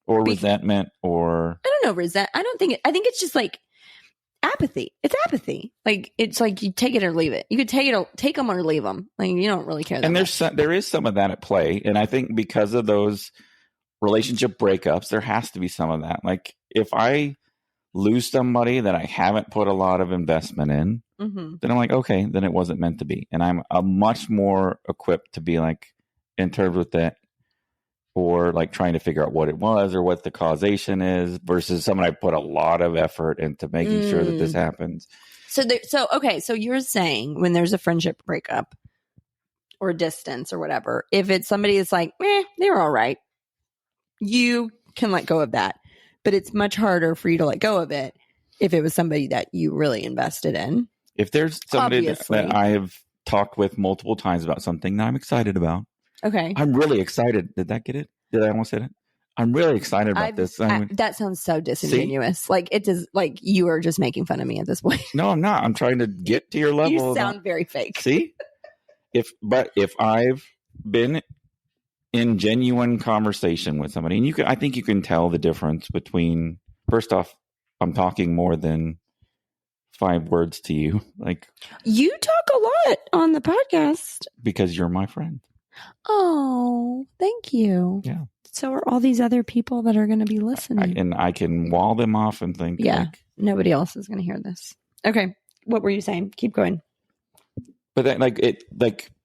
Or resentment, or I don't know, I think it's just like apathy. It's apathy. Like, it's like you take it or leave it. You could take them or leave them. Like, you don't really care that much. There is some of that at play. And I think because of those relationship breakups, there has to be some of that. Like, if I lose somebody that I haven't put a lot of investment in, then I'm like, okay, then it wasn't meant to be. And I'm much more equipped to be like in terms with that, or like trying to figure out what it was or what the causation is, versus someone I put a lot of effort into making sure that this happens. So you're saying when there's a friendship breakup or distance or whatever, if it's somebody that's like, they're all right, you can let go of that. But it's much harder for you to let go of it if it was somebody that you really invested in. If there's somebody that I have talked with multiple times about something that I'm excited about. Okay. I'm really excited. Did that get it? Did I almost hit it? I'm really excited about this. That sounds so disingenuous. See? Like, it does. Like, you are just making fun of me at this point. No, I'm not. I'm trying to get to your level. You sound very fake. See? If I've been in genuine conversation with somebody, and I think you can tell the difference between, first off, I'm talking more than 5 words to you. Like, you talk a lot on the podcast because you're my friend. Oh, thank you. Yeah. So are all these other people that are going to be listening. And I can wall them off and think, nobody else is going to hear this. Okay. What were you saying? Keep going. But then,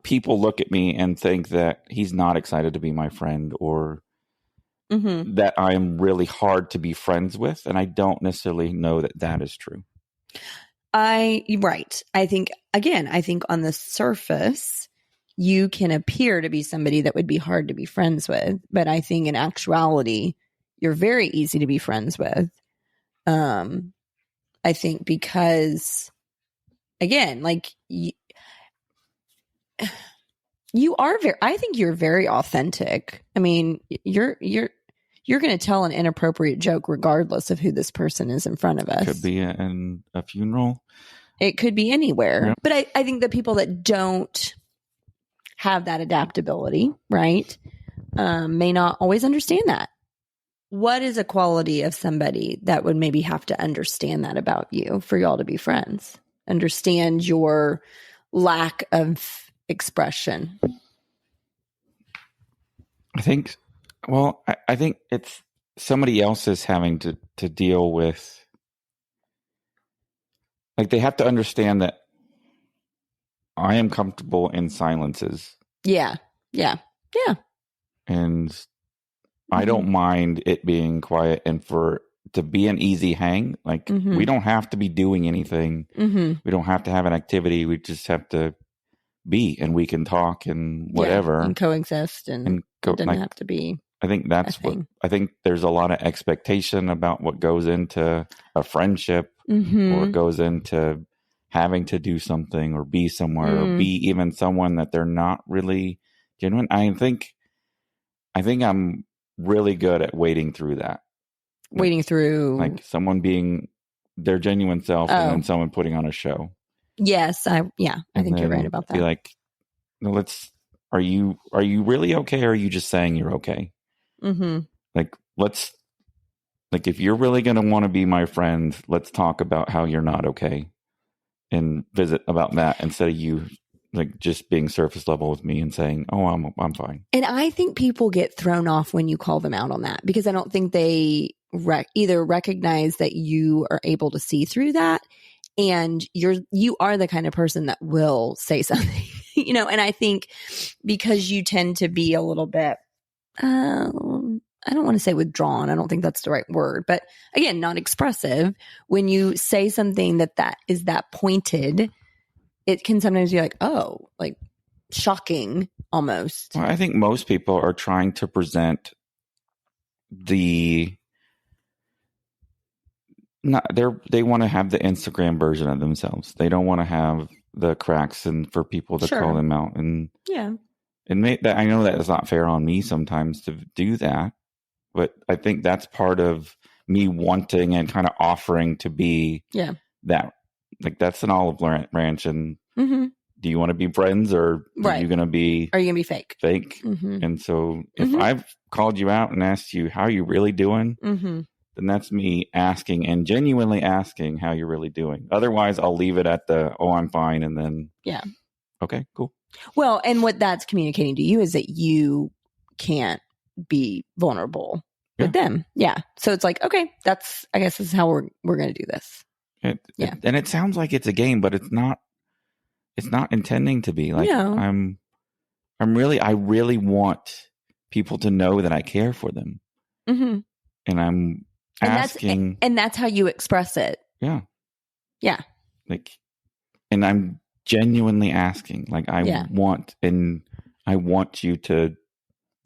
people look at me and think that he's not excited to be my friend, or that I'm really hard to be friends with. And I don't necessarily know that is true. Right. I think on the surface, you can appear to be somebody that would be hard to be friends with. But I think in actuality, you're very easy to be friends with. I think because, again, like, you are I think you're very authentic. I mean, you're going to tell an inappropriate joke regardless of who this person is in front of us. It could be in a funeral. It could be anywhere. Yeah. But I think the people that don't have that adaptability, right, may not always understand that. What is a quality of somebody that would maybe have to understand that about you for y'all to be friends? Understand your lack of expression. I think it's somebody else is having to deal with, like, they have to understand that I am comfortable in silences. Yeah. And I don't mind it being quiet, and to be an easy hang. Like, we don't have to be doing anything. We don't have to have an activity. We just have to be, and we can talk and whatever, and coexist, and it doesn't have to be. I think that's I think there's a lot of expectation about what goes into a friendship, or goes into having to do something or be somewhere or be even someone that they're not really genuine. I think I'm really good at wading through that. Like someone being their genuine self, and then someone putting on a show. Yes, I think you're right about that. Be like, no, are you really okay, or are you just saying you're okay? Like, if you're really going to want to be my friend, let's talk about how you're not okay, and visit about that, instead of you like just being surface level with me and saying, oh, I'm fine. And I think people get thrown off when you call them out on that, because I don't think they either recognize that you are able to see through that, and you are the kind of person that will say something, and I think because you tend to be a little bit, I don't want to say withdrawn. I don't think that's the right word, but again, not expressive. When you say something that is that pointed, it can sometimes be like, oh, like shocking almost. Well, I think most people are trying to present they want to have the Instagram version of themselves. They don't want to have the cracks, and for people to call them out. And I know that is not fair on me sometimes to do that. But I think that's part of me wanting and kind of offering to be that. Like, that's an olive branch. And do you want to be friends, or are you going to be fake? Fake. And so if I've called you out and asked you how you really doing, then that's me asking and genuinely asking how you're really doing. Otherwise, I'll leave it at I'm fine. And then, okay, cool. Well, and what that's communicating to you is that you can't be vulnerable with them. Yeah. So it's like, okay, I guess this is how we're going to do this. And it sounds like it's a game, but it's not intending to be. Like, I really want people to know that I care for them. And I'm asking. And that's how you express it. Yeah. Yeah. Like, and I'm genuinely asking. Like, I want you to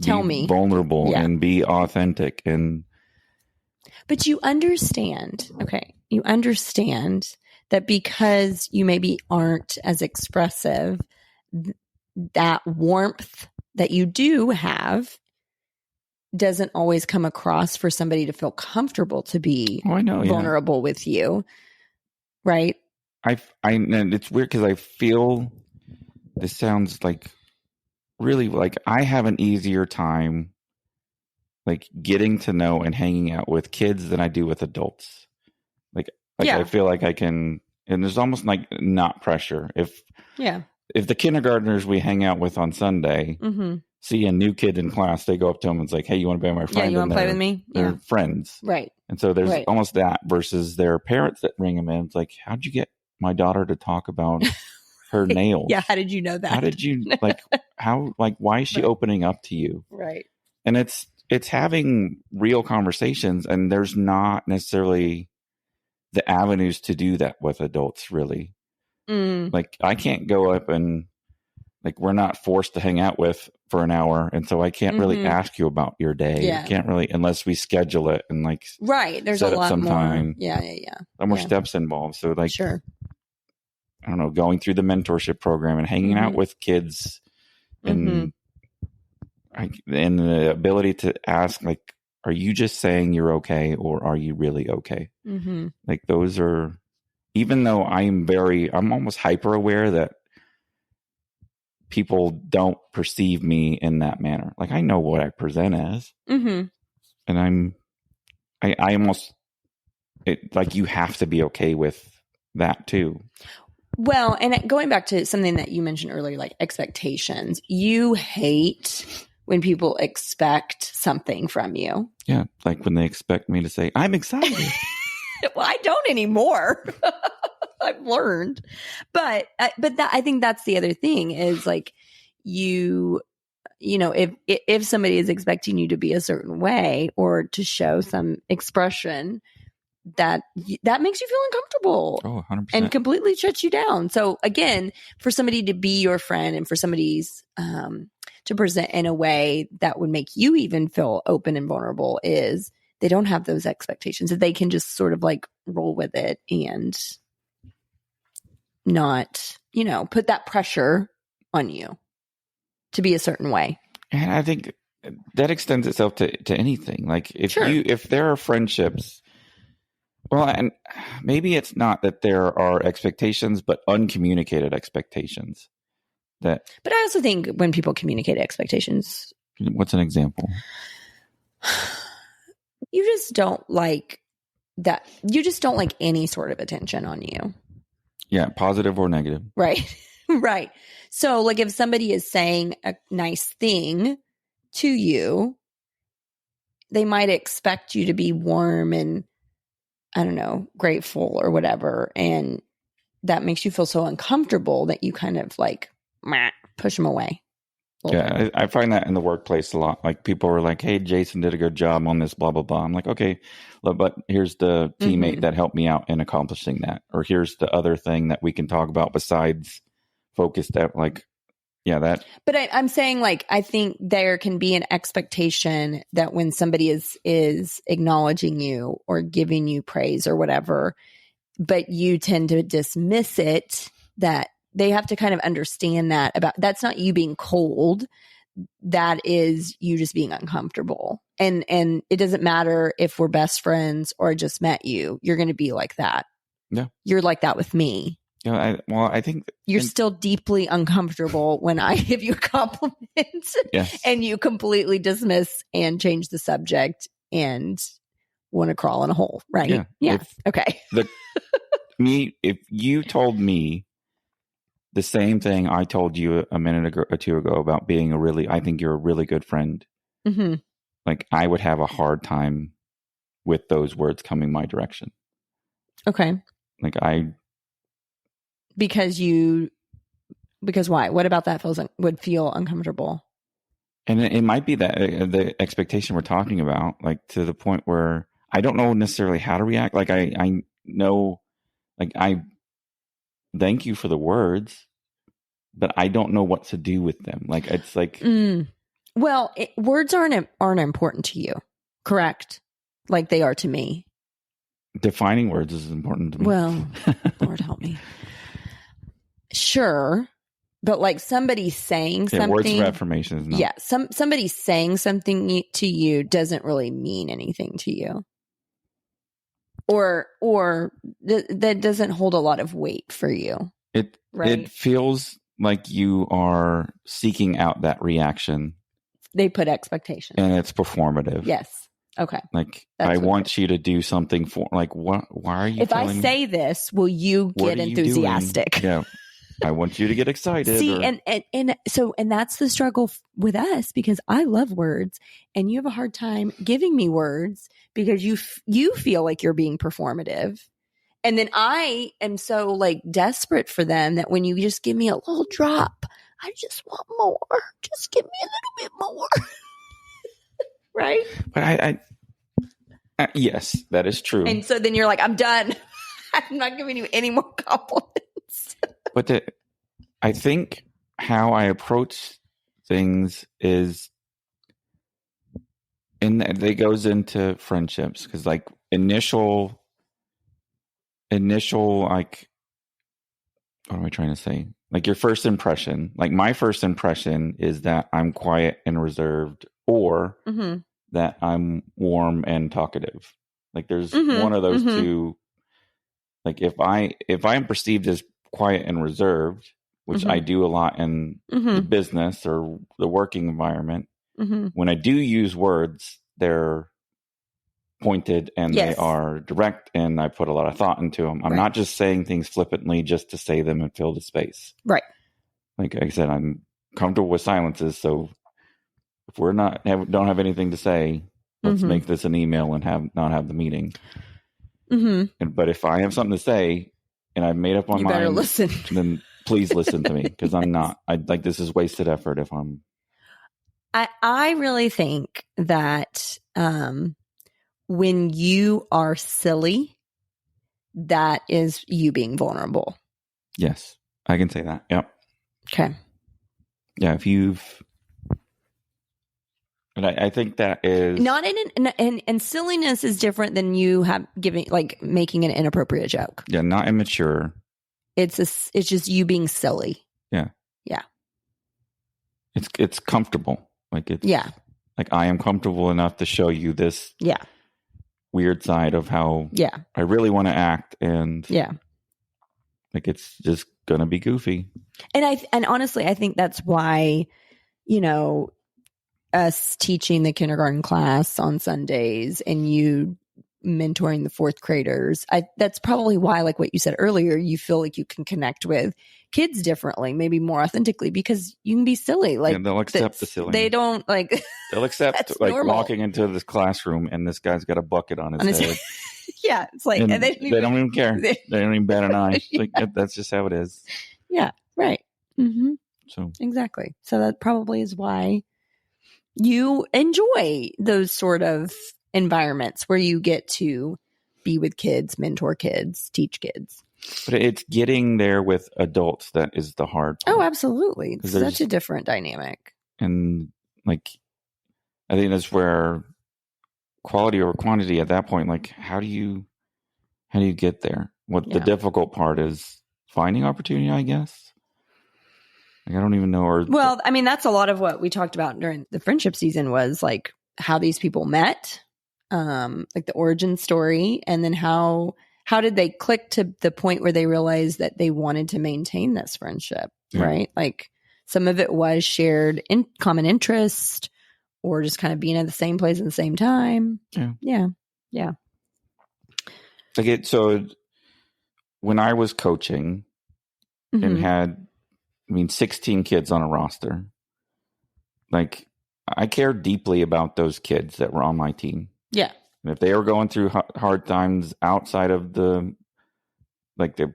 tell me vulnerable and be authentic. But you understand, that because you maybe aren't as expressive, that warmth that you do have doesn't always come across for somebody to feel comfortable to be vulnerable with you. Right. And it's weird because I feel this sounds like really like I have an easier time like getting to know and hanging out with kids than I do with adults. Like I feel like I can, and there's almost like not pressure. If the kindergartners we hang out with on Sunday see a new kid in class, they go up to them and it's like, hey, you want to be my friend? Yeah, you want to play with me? They're friends. Right. And so there's almost that versus their parents that bring them in. It's like, how'd you get my daughter to talk about her nails? Yeah. How did you know that? How did you why is she opening up to you? Right. And it's having real conversations, and there's not necessarily the avenues to do that with adults, really. Like, I can't go up and like, we're not forced to hang out with for an hour. And so I can't really ask you about your day. Yeah. Can't really, unless we schedule it and like, there's a lot more. Time. Yeah. More steps involved. So like, sure. I don't know, going through the mentorship program and hanging out with kids and the ability to ask, like, are you just saying you're okay, or are you really okay? Like, those are, even though I'm almost hyper aware that people don't perceive me in that manner. Like, I know what I present as, and I almost, like, you have to be okay with that too. Well, and going back to something that you mentioned earlier, like expectations, you hate when people expect something from you. Yeah. Like when they expect me to say, I'm excited. Well, I don't anymore. I've learned. But I think that's the other thing is like you know, if somebody is expecting you to be a certain way or to show some expression, that makes you feel uncomfortable. Oh, 100%. And completely shuts you down. So again, for somebody to be your friend and for somebody's to present in a way that would make you even feel open and vulnerable is they don't have those expectations, that they can just sort of like roll with it and not, put that pressure on you to be a certain way. And I think that extends itself to anything. Like if there are friendships, well, and maybe it's not that there are expectations, but uncommunicated expectations. But I also think when people communicate expectations. What's an example? You just don't like that. You just don't like any sort of attention on you. Yeah, positive or negative. Right. Right. So like if somebody is saying a nice thing to you, they might expect you to be warm and, I don't know, grateful or whatever. And that makes you feel so uncomfortable that you kind of like push them away. Yeah, I find that in the workplace a lot. Like people are like, hey, Jason did a good job on this, blah, blah, blah. I'm like, okay, but here's the teammate that helped me out in accomplishing that. Or here's the other thing that we can talk about besides focused at like, that. But I'm saying like, I think there can be an expectation that when somebody is acknowledging you or giving you praise or whatever, but you tend to dismiss it, that they have to kind of understand that that's not you being cold. that is you just being uncomfortable. And it doesn't matter if we're best friends or I just met you. You're going to be like that. Yeah. You're like that with me. Yeah. I think you're still deeply uncomfortable when I give you a compliment. Yes. And you completely dismiss and change the subject and want to crawl in a hole. Right. Yeah. Okay. If you told me the same thing I told you a minute ago or two ago about being I think you're a really good friend. Mm-hmm. Like I would have a hard time with those words coming my direction. Okay. Like because why? What about that would feel uncomfortable? And it might be that the expectation we're talking about, like to the point where I don't know necessarily how to react. Like I know, like I thank you for the words, but I don't know what to do with them. Like it's like, well, words aren't important to you, correct? Like they are to me. Defining words is important to me. Well, Lord help me. Sure. But like somebody saying something. Words of affirmation is not. Yeah. Somebody saying something to you doesn't really mean anything to you. Or that doesn't hold a lot of weight for you. It feels like you are seeking out that reaction. They put expectations. And it's performative. Yes. Okay. Like I want you to do something for like what? Why are you? If I say this, will you get enthusiastic? Yeah. I want you to get excited. See, and that's the struggle with us because I love words and you have a hard time giving me words because you feel like you're being performative. And then I am so like desperate for them that when you just give me a little drop, I just want more. Just give me a little bit more. Right? But I yes, that is true. And so then you're like, I'm done. I'm not giving you any more compliments. But I think how I approach things is, and it goes into friendships because like initial, like, what am I trying to say? Like your first impression, like my first impression is that I'm quiet and reserved or that I'm warm and talkative. Like there's one of those two. Like if I'm perceived as quiet and reserved, which I do a lot in the business or the working environment, when I do use words, they're pointed and they are direct and I put a lot of thought into them. I'm not just saying things flippantly just to say them and fill the space. Right. Like I said, I'm comfortable with silences. So if we're don't have anything to say, let's make this an email and not have the meeting. But if I have something to say and I've made up my mind, better listen. Then please listen to me because I'm not. This is wasted effort if I'm. I really think that when you are silly, that is you being vulnerable. Yes, I can say that. Yep. Okay. Yeah, if you've. And I think that is not and silliness is different than you making an inappropriate joke. Yeah, not immature. It's just you being silly. Yeah. Yeah. It's comfortable. Like it's like I am comfortable enough to show you this weird side of how I really want to act and like it's just gonna be goofy. And honestly I think that's why, us teaching the kindergarten class on Sundays and you mentoring the fourth graders, that's probably why, like what you said earlier, you feel like you can connect with kids differently, maybe more authentically, because you can be silly. Like they'll accept the silly. They don't like. They'll accept like normal. Walking into this classroom and this guy's got a bucket on his head. Yeah, it's like and they don't even care. They don't even bat an eye. Like that's just how it is. Yeah. Right. Mm-hmm. So exactly. So that probably is why you enjoy those sort of environments where you get to be with kids, mentor kids, teach kids. But it's getting there with adults that is the hard part. Oh, absolutely. It's such a different dynamic. And like, I think that's where quality over quantity at that point, like how do you get there? The difficult part is finding opportunity, I guess. Like, I don't even know. Well, I mean, that's a lot of what we talked about during the friendship season was like how these people met, like the origin story, and then how did they click to the point where they realized that they wanted to maintain this friendship, right? Like some of it was shared in common interest or just kind of being at the same place at the same time. Yeah. So when I was coaching and had, 16 kids on a roster, like I cared deeply about those kids that were on my team. Yeah. And if they were going through hard times outside of the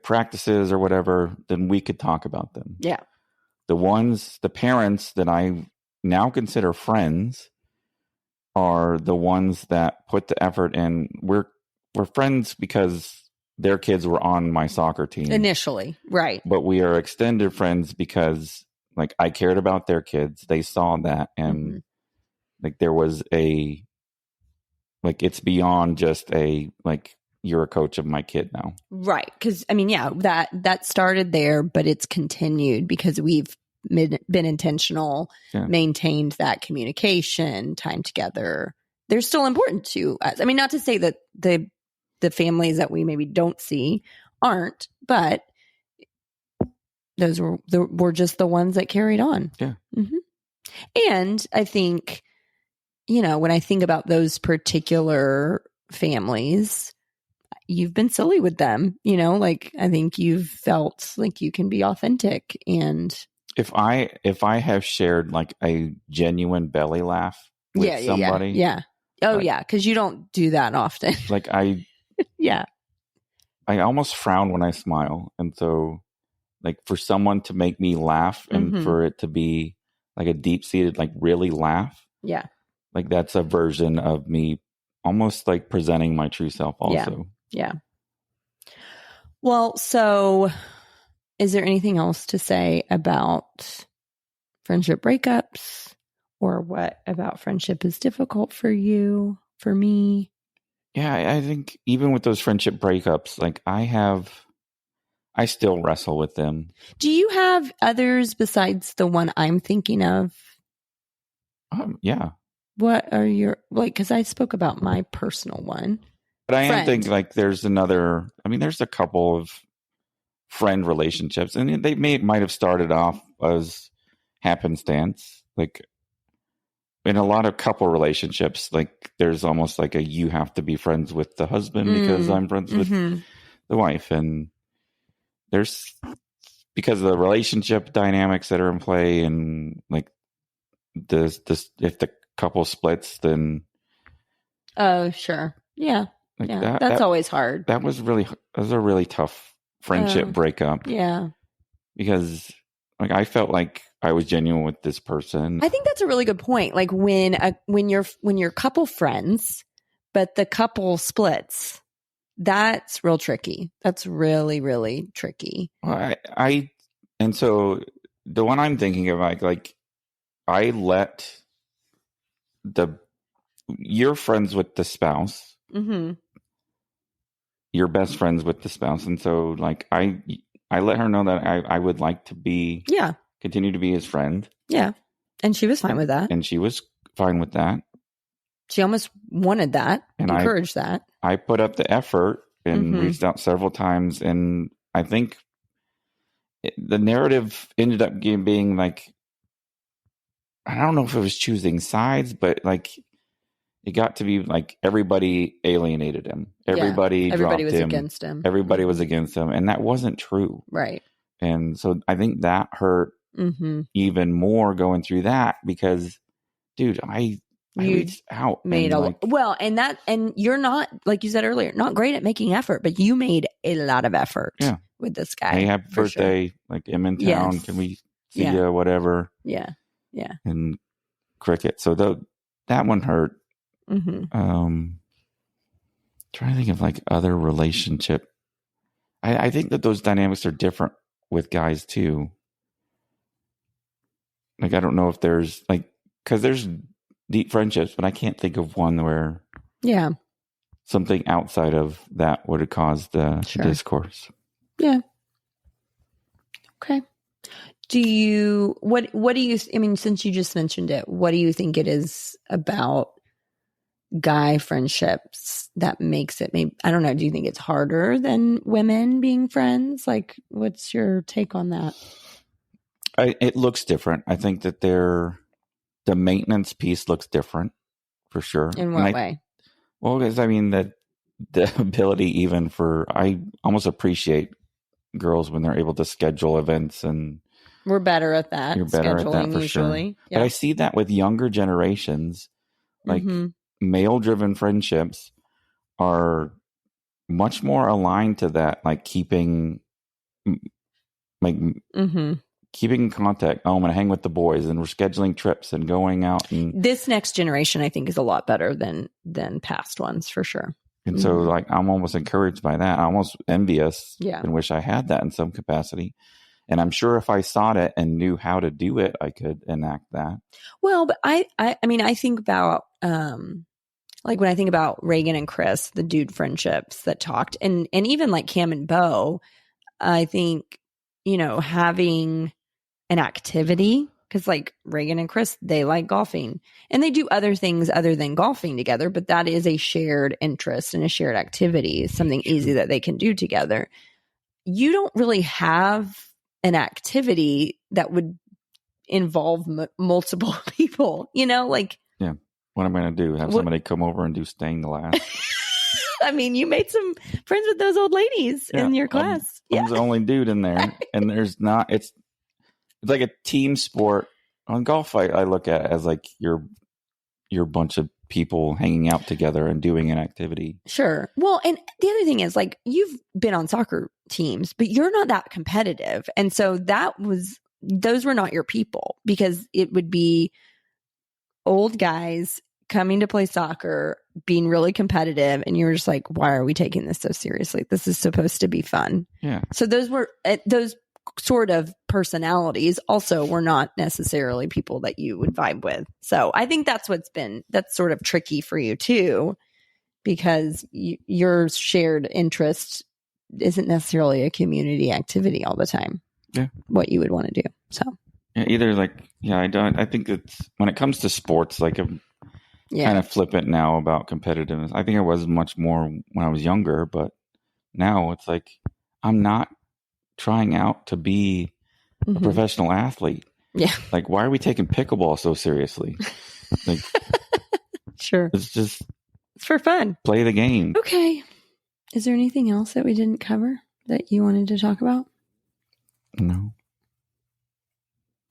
practices or whatever, then we could talk about them. Yeah. The parents that I now consider friends are the ones that put the effort in. We're friends because their kids were on my soccer team initially, right? But we are extended friends because like I cared about their kids. They saw that, and like there was it's beyond just you're a coach of my kid now, right? Because I mean, yeah, that started there, but it's continued because we've been intentional, maintained that communication, time together. They're still important to us. I mean, not to say that the families that we maybe don't see aren't, but those were just the ones that carried on. Yeah. And I think, when I think about those particular families, you've been silly with them, like I think you've felt like you can be authentic. And if I have shared like a genuine belly laugh with somebody. Yeah. Oh, yeah. Because you don't do that often. Like I almost frown when I smile. And so like for someone to make me laugh and for it to be like a deep seated, like really laugh. Yeah. Like that's a version of me almost like presenting my true self also. Yeah. Well, so is there anything else to say about friendship breakups? Or what about friendship is difficult for you, for me? Yeah, I think even with those friendship breakups, like I still wrestle with them. Do you have others besides the one I'm thinking of? Yeah. What are your, because I spoke about my personal one. But I am thinking like there's there's a couple of friend relationships, and they might have started off as happenstance. Like in a lot of couple relationships, like there's almost like you have to be friends with the husband because I'm friends with the wife, and there's because of the relationship dynamics that are in play, and like this if the couple splits, then oh sure, yeah, that's always hard. That was a really tough friendship breakup. Yeah, because like I felt like I was genuine with this person. I think that's a really good point. Like when you're couple friends, but the couple splits, that's real tricky. That's really, really tricky. Well, and so the one I'm thinking of, like I let you're friends with the spouse. You're best friends with the spouse, and so like I let her know that I would like to be continue to be his friend. Yeah. And she was fine with that. And she was fine with that. She almost wanted that, and encouraged that. I put up the effort and reached out several times. And I think the narrative ended up being like, I don't know if it was choosing sides, but like it got to be like everybody alienated him. Everybody was against him. Everybody was against him. And that wasn't true. Right. And so I think that hurt even more going through that because, dude, I reached out. And you're not, like you said earlier, not great at making effort, but you made a lot of effort with this guy. Hey, happy birthday. Sure. Like, I'm in town. Yes. Can we see you? Whatever. Yeah. Yeah. And cricket. So that one hurt. Trying to think of like other relationship. I think that those dynamics are different with guys too. Like, I don't know if there's like, because there's deep friendships, but I can't think of one where something outside of that would have caused the discourse. Yeah. Okay. What do you, I mean, since you just mentioned it, what do you think it is about guy friendships that makes it, maybe, I don't know, do you think it's harder than women being friends? Like, what's your take on that? It looks different. I think that the maintenance piece looks different for sure. In what way? Well, because I mean the ability even I almost appreciate girls when they're able to schedule events, and we're better at that. You're better at that for usually. Sure. Yeah. But I see that with younger generations, like male-driven friendships are much more aligned to that, like keeping in contact. Oh, I'm going to hang with the boys, and we're scheduling trips and going out. And this next generation, I think, is a lot better than past ones for sure. And so, like, I'm almost encouraged by that. I'm almost envious and wish I had that in some capacity. And I'm sure if I sought it and knew how to do it, I could enact that. Well, but I mean, I think about, like when I think about Reagan and Chris, the dude friendships that talked, and even like Cam and Bo, I think, having an activity, because like Reagan and Chris, they like golfing and they do other things other than golfing together, but that is a shared interest and a shared activity, something easy that they can do together. You don't really have an activity that would involve multiple people, like. Yeah. What am I going to do? Have somebody come over and do stained glass? I mean, you made some friends with those old ladies in your class. I'm the only dude in there. And there's not, it's like a team sport. On golf, I look at it as like your bunch of people hanging out together and doing an activity. Sure. Well, and the other thing is, like, you've been on soccer teams, but you're not that competitive. And so those were not your people, because it would be old guys coming to play soccer, being really competitive. And you're just like, why are we taking this so seriously? This is supposed to be fun. Yeah. So those sort of personalities also were not necessarily people that you would vibe with. So I think that's sort of tricky for you too, because your shared interest isn't necessarily a community activity all the time. Yeah. What you would want to do. So yeah, either like, yeah, I think it's when it comes to sports, like I'm kind of flippant now about competitiveness. I think I was much more when I was younger, but now it's like, I'm not trying out to be a professional athlete. Yeah. Like, why are we taking pickleball so seriously? Like, sure. It's for fun. Play the game. Okay. Is there anything else that we didn't cover that you wanted to talk about? No.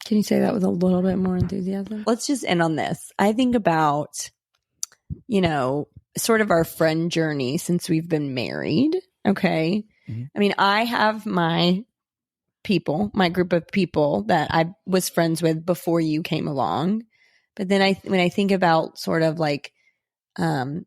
Can you say that with a little bit more enthusiasm? Let's just end on this. I think about, sort of our friend journey since we've been married. Okay. I mean, I have my group of people that I was friends with before you came along. But then when I think about sort of like, when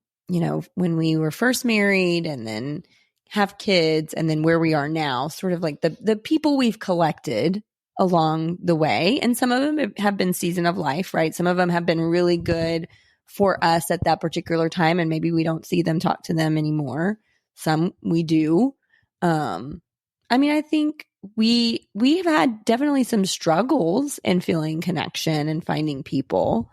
we were first married and then have kids and then where we are now, sort of like the people we've collected along the way. And some of them have been season of life, right? Some of them have been really good for us at that particular time. And maybe we don't see them, talk to them anymore. Some we do. I mean, I think we've had definitely some struggles in feeling connection and finding people.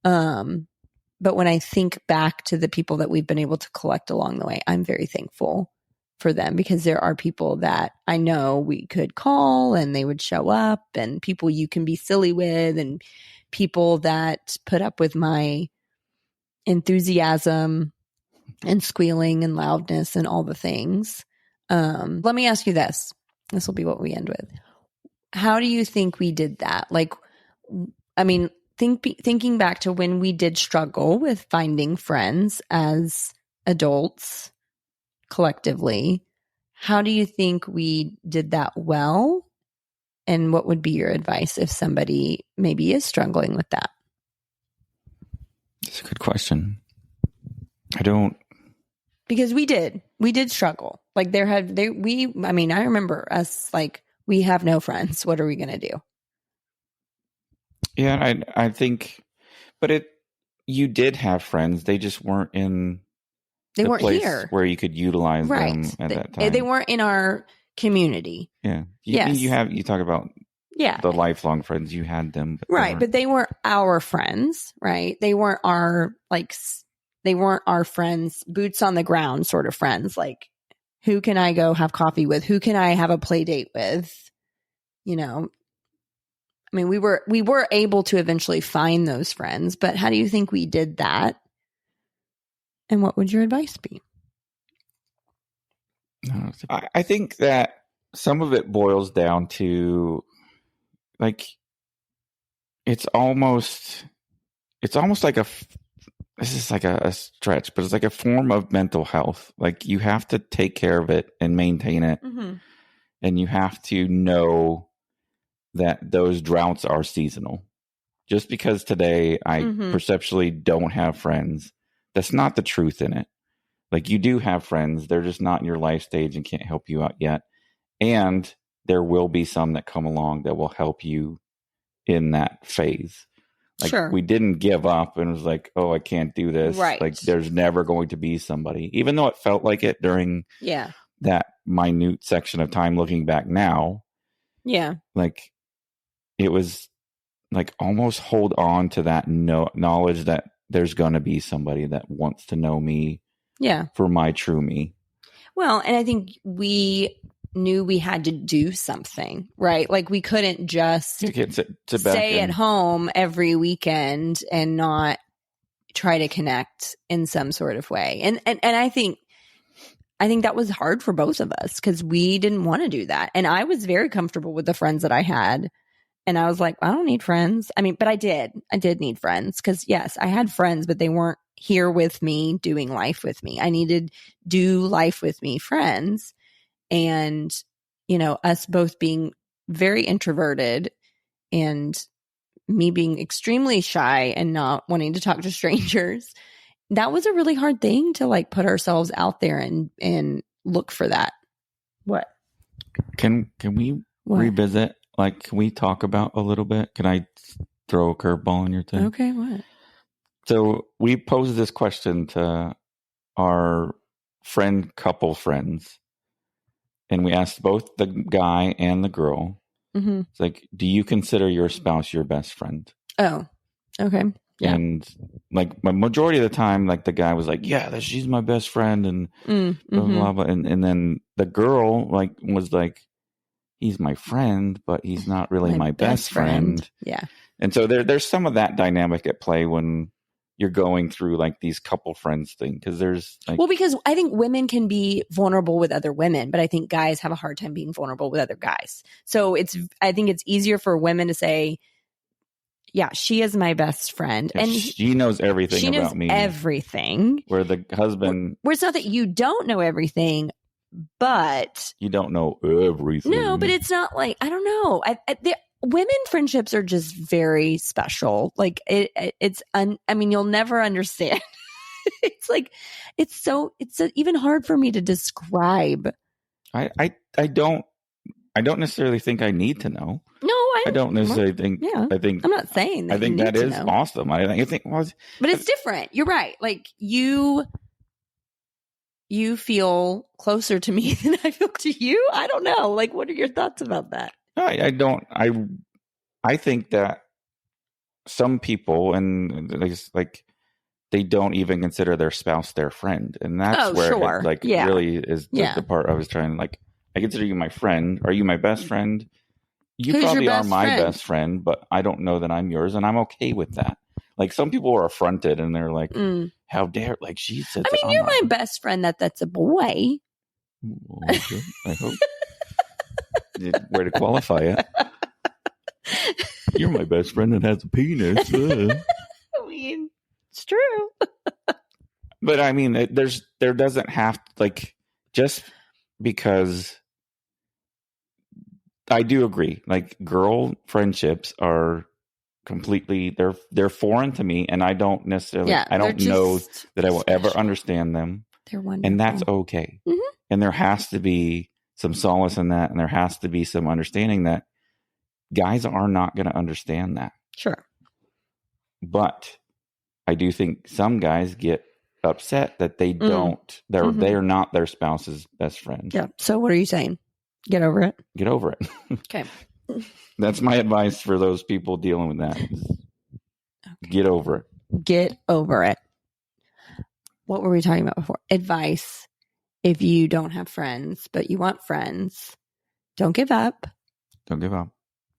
But when I think back to the people that we've been able to collect along the way, I'm very thankful for them, because there are people that I know we could call and they would show up, and people you can be silly with, and people that put up with my enthusiasm and squealing and loudness and all the things. Let me ask you this. This will be what we end with. How do you think we did that? Like, I mean, thinking back to when we did struggle with finding friends as adults collectively, how do you think we did that well? And what would be your advice if somebody maybe is struggling with that? That's a good question. Because we did struggle. Like I remember us like, we have no friends. What are we going to do? Yeah, I think, but you did have friends. They just weren't in the weren't place here where you could utilize them at that time. They weren't in our community. Yeah. Yes. You talk about the lifelong friends. You had them. But they weren't our friends, right? They weren't our, friends, boots on the ground sort of friends. Like, who can I go have coffee with? Who can I have a play date with? You know, I mean, we were able to eventually find those friends, but how do you think we did that? And what would your advice be? I think that some of it boils down to, like, it's almost like this is like a stretch, but it's like a form of mental health. Like, you have to take care of it and maintain it. Mm-hmm. And you have to know that those droughts are seasonal. Just because today I perceptually don't have friends, that's not the truth in it. Like, you do have friends. They're just not in your life stage and can't help you out yet. And there will be some that come along that will help you in that phase. Like, we didn't give up and was like, oh, I can't do this. Right. Like, there's never going to be somebody, even though it felt like it during that minute section of time looking back now. Yeah. Like, it was like, almost hold on to that knowledge that there's going to be somebody that wants to know me for my true me. Well, and I think we knew we had to do something, right? Like, we couldn't just stay at home every weekend and not try to connect in some sort of way. And I think that was hard for both of us because we didn't want to do that. And I was very comfortable with the friends that I had. And I was like, I don't need friends. I mean, but I did need friends because, yes, I had friends, but they weren't here with me doing life with me. I needed do life with me friends. And, you know, us both being very introverted and me being extremely shy and not wanting to talk to strangers, that was a really hard thing to, like, put ourselves out there and look for that. What? Can we revisit? Like, can we talk about a little bit? Can I throw a curveball in your thing? Okay, what? So we posed this question to our couple friends. And we asked both the guy and the girl. Mm-hmm. It's like, do you consider your spouse your best friend? Oh, okay. Yeah. And, like, my majority of the time, like, the guy was like, yeah, she's my best friend. And blah, blah, blah. And then the girl, like, was like, he's my friend, but he's not really my best friend. Yeah. And so there's some of that dynamic at play when you're going through, like, these couple friends thing, because there's, like, because I think women can be vulnerable with other women, but I think guys have a hard time being vulnerable with other guys. So I think it's easier for women to say, yeah, she is my best friend, and she knows everything about me. Everything. Where the husband, where it's not that you don't know everything, but you don't know everything. No, but it's not like, I don't know. Women friendships are just very special. Like, I mean, you'll never understand. It's like, it's even hard for me to describe. I don't necessarily think I need to know. No, I don't necessarily think. Yeah, I think I'm not saying that. I think that is awesome. I think, well, but it's different. You're right. Like, you feel closer to me than I feel to you. I don't know. Like, what are your thoughts about that? I don't. I think that some people, and like, they don't even consider their spouse their friend, and that's where it really is the part I was trying. Like, I consider you my friend. Are you my best friend? You probably are my best friend, but I don't know that I'm yours, and I'm okay with that. Like, some people are affronted, and they're like, "How dare?" Like, she said, I mean, you're my best friend. That's a boy. Well, okay. I hope. Where to qualify it? You're my best friend that has a penis. I mean, it's true. But I mean, there doesn't have to, like, just because. I do agree. Like, girl friendships are completely they're foreign to me, and I don't necessarily I don't know that I will ever understand them. They're wonderful, and that's okay. Mm-hmm. And there has to be some solace in that, and there has to be some understanding that guys are not going to understand that. Sure. But I do think some guys get upset that they don't. They're not their spouse's best friend. Yeah. So what are you saying? Get over it. Get over it. Okay. That's my advice for those people dealing with that. Okay. Get over it. Get over it. What were we talking about before? Advice. If you don't have friends, but you want friends, don't give up. Don't give up.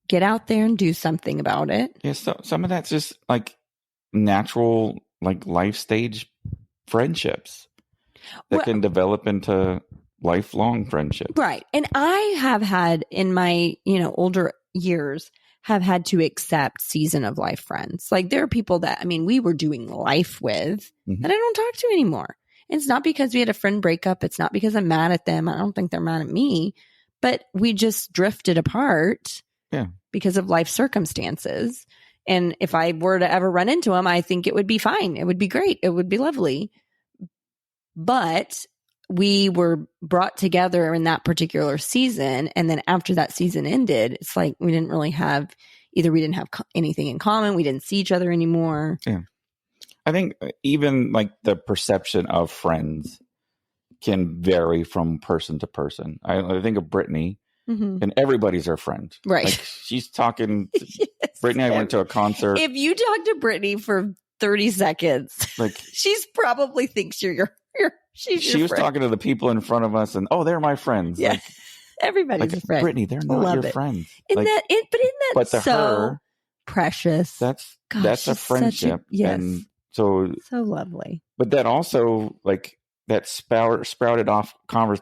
Get out there and do something about it. Yeah, so some of that's just like natural, like life stage friendships that can develop into lifelong friendships. Right. And I have had in my, older years have had to accept season of life friends. Like there are people that, we were doing life with that I don't talk to anymore. And it's not because we had a friend breakup. It's not because I'm mad at them. I don't think they're mad at me, but we just drifted apart because of life circumstances. And if I were to ever run into them, I think it would be fine. It would be great. It would be lovely. But we were brought together in that particular season. And then after that season ended, it's like we didn't really have, either we didn't have anything in common. We didn't see each other anymore. Yeah. I think even like the perception of friends can vary from person to person. I think of Brittany and everybody's her friend. Right. Like she's talking to Brittany. I went to a concert. If you talk to Brittany for 30 seconds, like she's probably thinks you're she was talking to the people in front of us and they're my friends. Yeah. Like, everybody's a friend. Brittany, they're not your friends. Isn't that so her, precious? That's a friendship. And so lovely. But that also like that sprouted off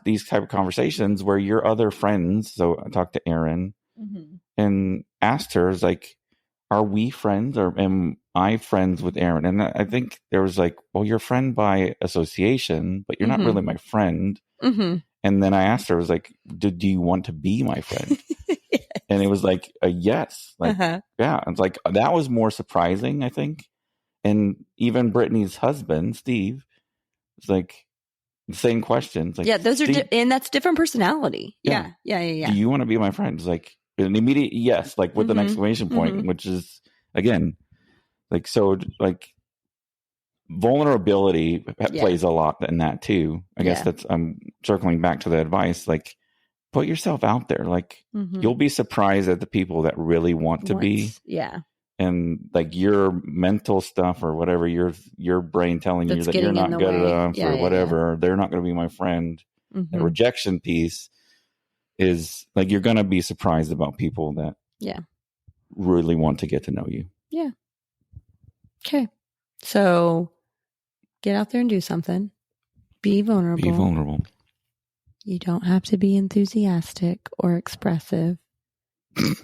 these type of conversations where your other friends. So I talked to Erin and asked her, is like, are we friends or am I friends with Erin? And I think there was like, well, you're a friend by association, but you're not really my friend. And then I asked her, I was like, do you want to be my friend? Yes. And it was like a yes. Like, yeah. It's like, that was more surprising, I think. And even Brittany's husband, Steve, was like the same questions. Like, yeah, those are, and that's different personality. Yeah. Do you want to be my friend? It's like an immediate yes, like with an exclamation point, which is, again, like, so like vulnerability plays a lot in that too. I guess that's, I'm circling back to the advice, like put yourself out there. Like you'll be surprised at the people that really want to be. Yeah. And like your mental stuff or whatever, your brain telling you that you're not good enough or whatever, they're not going to be my friend. The rejection piece is like, you're going to be surprised about people that really want to get to know you. Yeah. Okay. So get out there and do something. Be vulnerable. You don't have to be enthusiastic or expressive,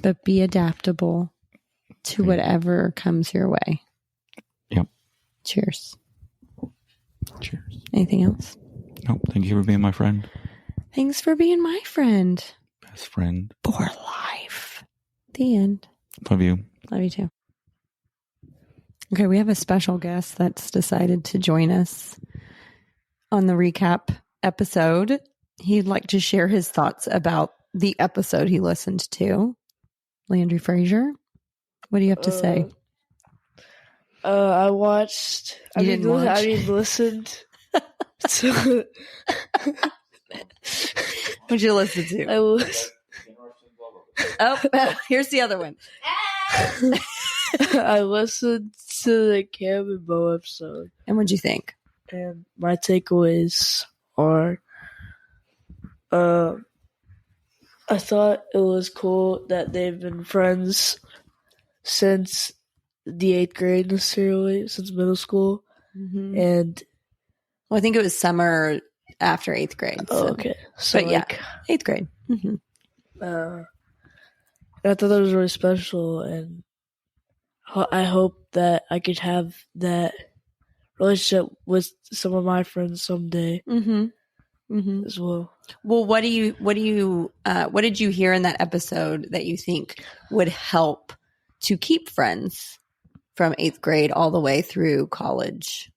but be adaptable to whatever comes your way. Yep. Cheers. Anything else? Nope. Thank you for being my friend. Thanks for being my friend. Best friend. For life. The end. Love you. Love you too. Okay, we have a special guest that's decided to join us on the recap episode. He'd like to share his thoughts about the episode he listened to. Landry Fraser, what do you have to say? I watched. Listened. To What'd you listen to? Here's the other one. I listened to the Cam and Bo episode. And what'd you think? And my takeaways are, I thought it was cool that they've been friends since the 8th grade, necessarily, since middle school. And I think it was summer after 8th grade. So. Okay. So, but 8th grade. I thought that was really special, and I hope that I could have that relationship with some of my friends someday as well. Well, what did you hear in that episode that you think would help to keep friends from 8th grade all the way through college?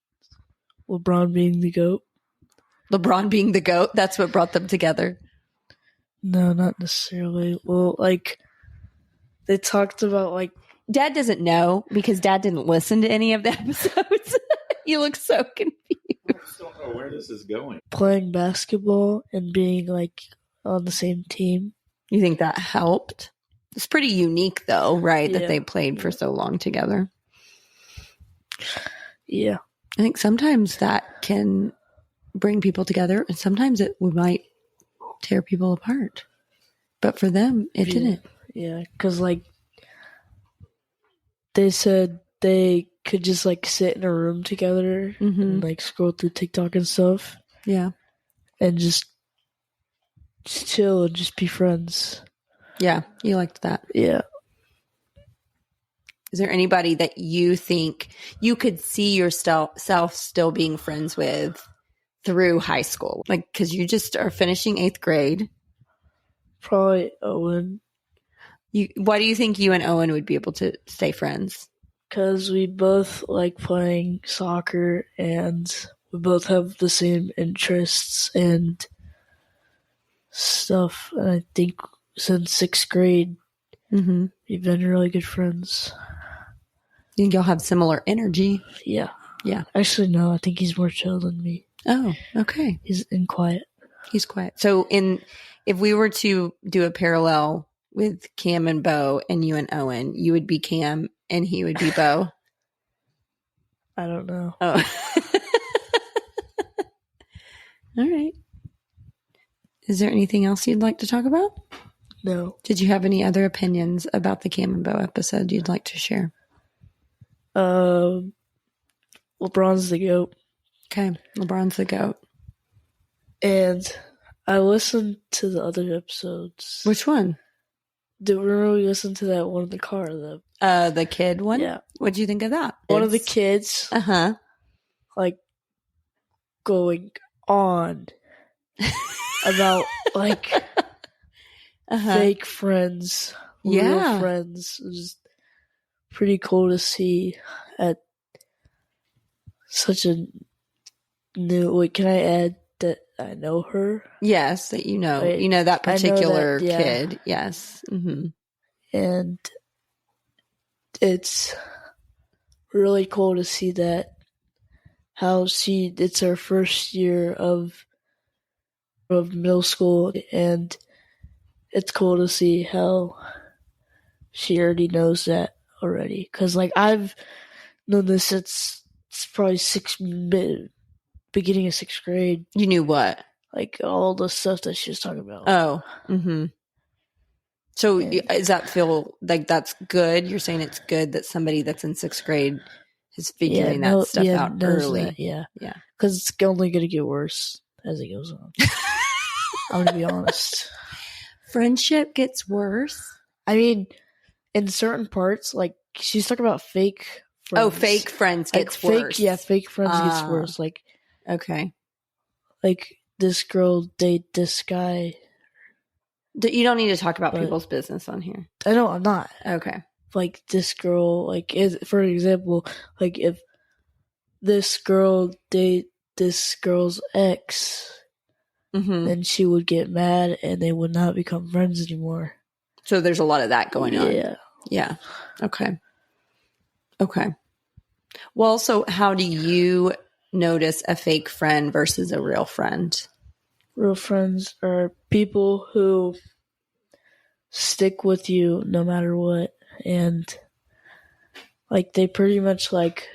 LeBron being the GOAT. LeBron being the GOAT? That's what brought them together? No, not necessarily. Well, like, they talked about, like... Dad doesn't know because Dad didn't listen to any of the episodes. You look so confused. I just don't know where this is going. Playing basketball and being, like, on the same team. You think that helped? It's pretty unique, though, right? That they played for so long together. Yeah. I think sometimes that can bring people together, and sometimes it might tear people apart. But for them, it didn't. Yeah, because, like, they said they could just, like, sit in a room together and, like, scroll through TikTok and stuff. Yeah. And just chill and just be friends. Yeah, you liked that. Yeah. Is there anybody that you think you could see yourself still being friends with through high school? Like, because you just are finishing 8th grade. Probably Owen. Why do you think you and Owen would be able to stay friends? Because we both like playing soccer and we both have the same interests and stuff. And I think since 6th grade, we've been really good friends. You think y'all have similar energy? Yeah. Yeah. Actually, no. I think he's more chill than me. Oh, okay. He's quiet. He's quiet. So if we were to do a parallel with Cam and Bo and you and Owen, you would be Cam and he would be Bo? I don't know. Oh. All right. Is there anything else you'd like to talk about? No. Did you have any other opinions about the Cam and Bo episode you'd like to share? LeBron's the GOAT. Okay. LeBron's the GOAT. And I listened to the other episodes. Which one? Remember we listened to that one in the car? The kid one? Yeah. What'd you think of that? One of the kids. Like, going on about, like, fake friends. Real friends. It was pretty cool to see at such a new... Wait, can I add that I know her? Yes, that you know. You know that particular kid. Yes. Mm-hmm. And it's really cool to see that how it's her first year of middle school, and it's cool to see how she already knows that already. Because, like, I've known this since it's probably beginning of 6th grade. You knew what? Like, all the stuff that she was talking about. Oh. Mm-hmm. So does that feel like that's good? You're saying it's good that somebody that's in 6th grade is figuring that stuff out early. That, yeah. Yeah. Because it's only going to get worse as it goes on. I'm going to be honest. Friendship gets worse? I mean, in certain parts, like, she's talking about fake friends. Oh, fake friends gets worse. Fake friends gets worse. Like, okay. Like, this girl date this guy. You don't need to talk about people's business on here. I know, I'm not. Okay. Like, this girl, like, for example, like, if this girl date this girl's ex, then she would get mad and they would not become friends anymore. So there's a lot of that going on. Yeah. Yeah. Okay. Well, so how do you notice a fake friend versus a real friend? Real friends are people who stick with you no matter what, and like they pretty much like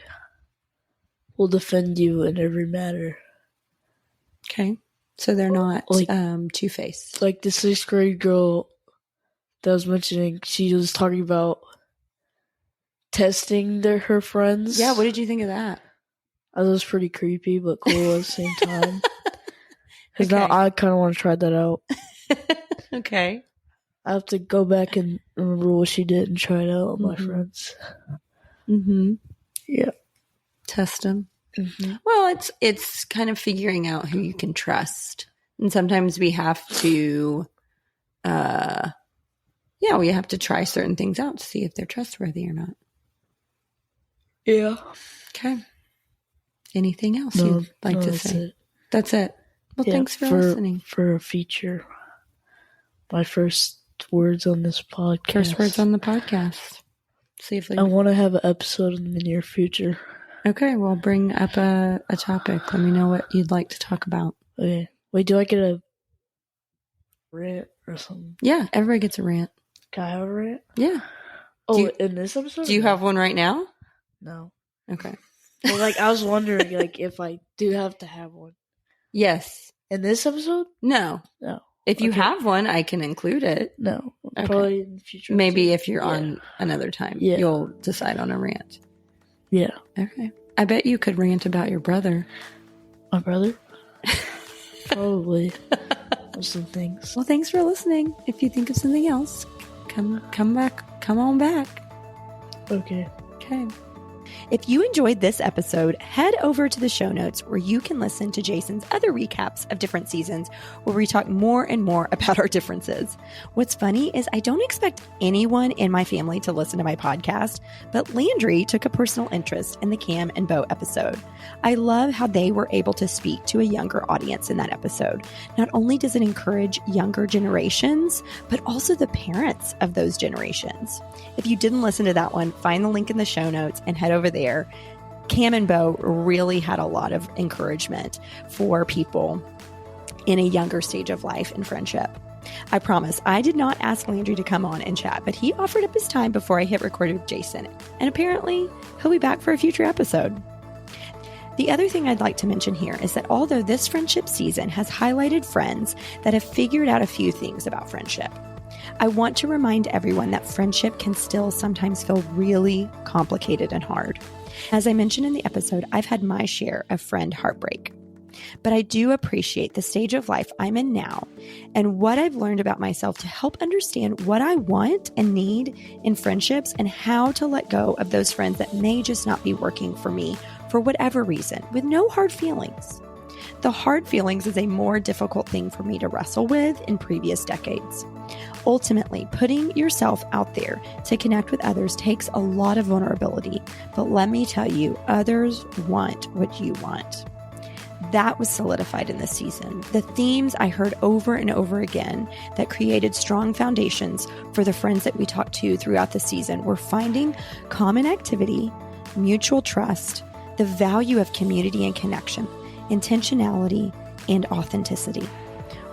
will defend you in every matter. Okay. So they're not like, two-faced. Like the 6th grade girl that I was mentioning, she was talking about testing her friends. Yeah, what did you think of that? I thought it was pretty creepy, but cool at the same time. Because now I kind of want to try that out. Okay. I have to go back and remember what she did and try it out on my friends. Mm-hmm. Yeah. Test them. Mm-hmm. Well, it's kind of figuring out who you can trust. And sometimes we have to, we have to try certain things out to see if they're trustworthy or not. Yeah. Okay. Anything else you'd like to say? That's it. Well, thanks for listening. For a feature. My first words on this podcast. First words on the podcast. See if I want to have an episode in the near future. Okay, well, bring up a topic. Let me know what you'd like to talk about. Okay. Wait, do I get a rant or something? Yeah, everybody gets a rant. Can I have a rant? Yeah. Oh, in this episode? Do you have one right now? No. Okay. Well, I was wondering, if I do have to have one. Yes. In this episode? No. If you have one, I can include it. No. Okay. Probably in the future. Maybe if you're on another time, you'll decide on a rant. Yeah. Okay. I bet you could rant about your brother. My brother? Probably. Some things. Well, thanks for listening. If you think of something else, come back. Come on back. Okay. If you enjoyed this episode, head over to the show notes where you can listen to Jason's other recaps of different seasons where we talk more and more about our differences. What's funny is I don't expect anyone in my family to listen to my podcast, but Landry took a personal interest in the Cam and Bo episode. I love how they were able to speak to a younger audience in that episode. Not only does it encourage younger generations, but also the parents of those generations. If you didn't listen to that one, find the link in the show notes and head over there. Cam and Bo really had a lot of encouragement for people in a younger stage of life and friendship. I promise I did not ask Landry to come on and chat, but he offered up his time before I hit record with Jason. And apparently he'll be back for a future episode. The other thing I'd like to mention here is that although this friendship season has highlighted friends that have figured out a few things about friendship, I want to remind everyone that friendship can still sometimes feel really complicated and hard. As I mentioned in the episode, I've had my share of friend heartbreak. But I do appreciate the stage of life I'm in now and what I've learned about myself to help understand what I want and need in friendships and how to let go of those friends that may just not be working for me for whatever reason, with no hard feelings. The hard feelings is a more difficult thing for me to wrestle with in previous decades. Ultimately, putting yourself out there to connect with others takes a lot of vulnerability, but let me tell you, others want what you want. That was solidified in this season. The themes I heard over and over again that created strong foundations for the friends that we talked to throughout the season were finding common activity, mutual trust, the value of community and connection, intentionality, and authenticity.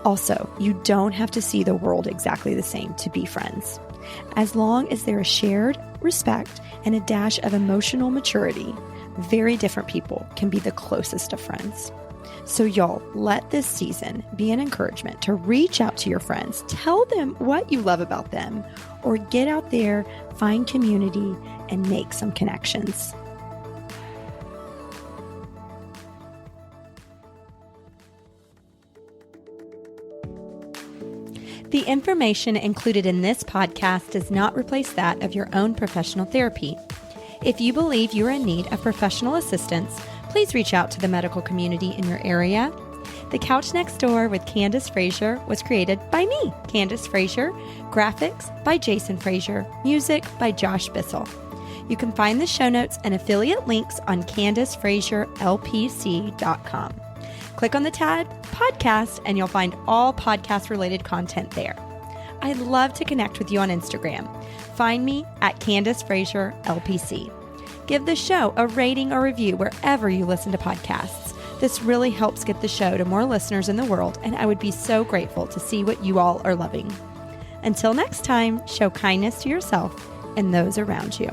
Also, you don't have to see the world exactly the same to be friends. As long as there is shared respect and a dash of emotional maturity, very different people can be the closest of friends. So y'all, let this season be an encouragement to reach out to your friends, tell them what you love about them, or get out there, find community, and make some connections. The information included in this podcast does not replace that of your own professional therapy. If you believe you are in need of professional assistance, please reach out to the medical community in your area. The Couch Next Door with Candace Fraser was created by me, Candace Fraser, graphics by Jason Fraser, music by Josh Bissell. You can find the show notes and affiliate links on CandaceFraserLPC.com. Click on the tab Podcast and you'll find all podcast-related content there. I'd love to connect with you on Instagram. Find me at Candace Fraser LPC. Give the show a rating or review wherever you listen to podcasts. This really helps get the show to more listeners in the world, and I would be so grateful to see what you all are loving. Until next time, show kindness to yourself and those around you.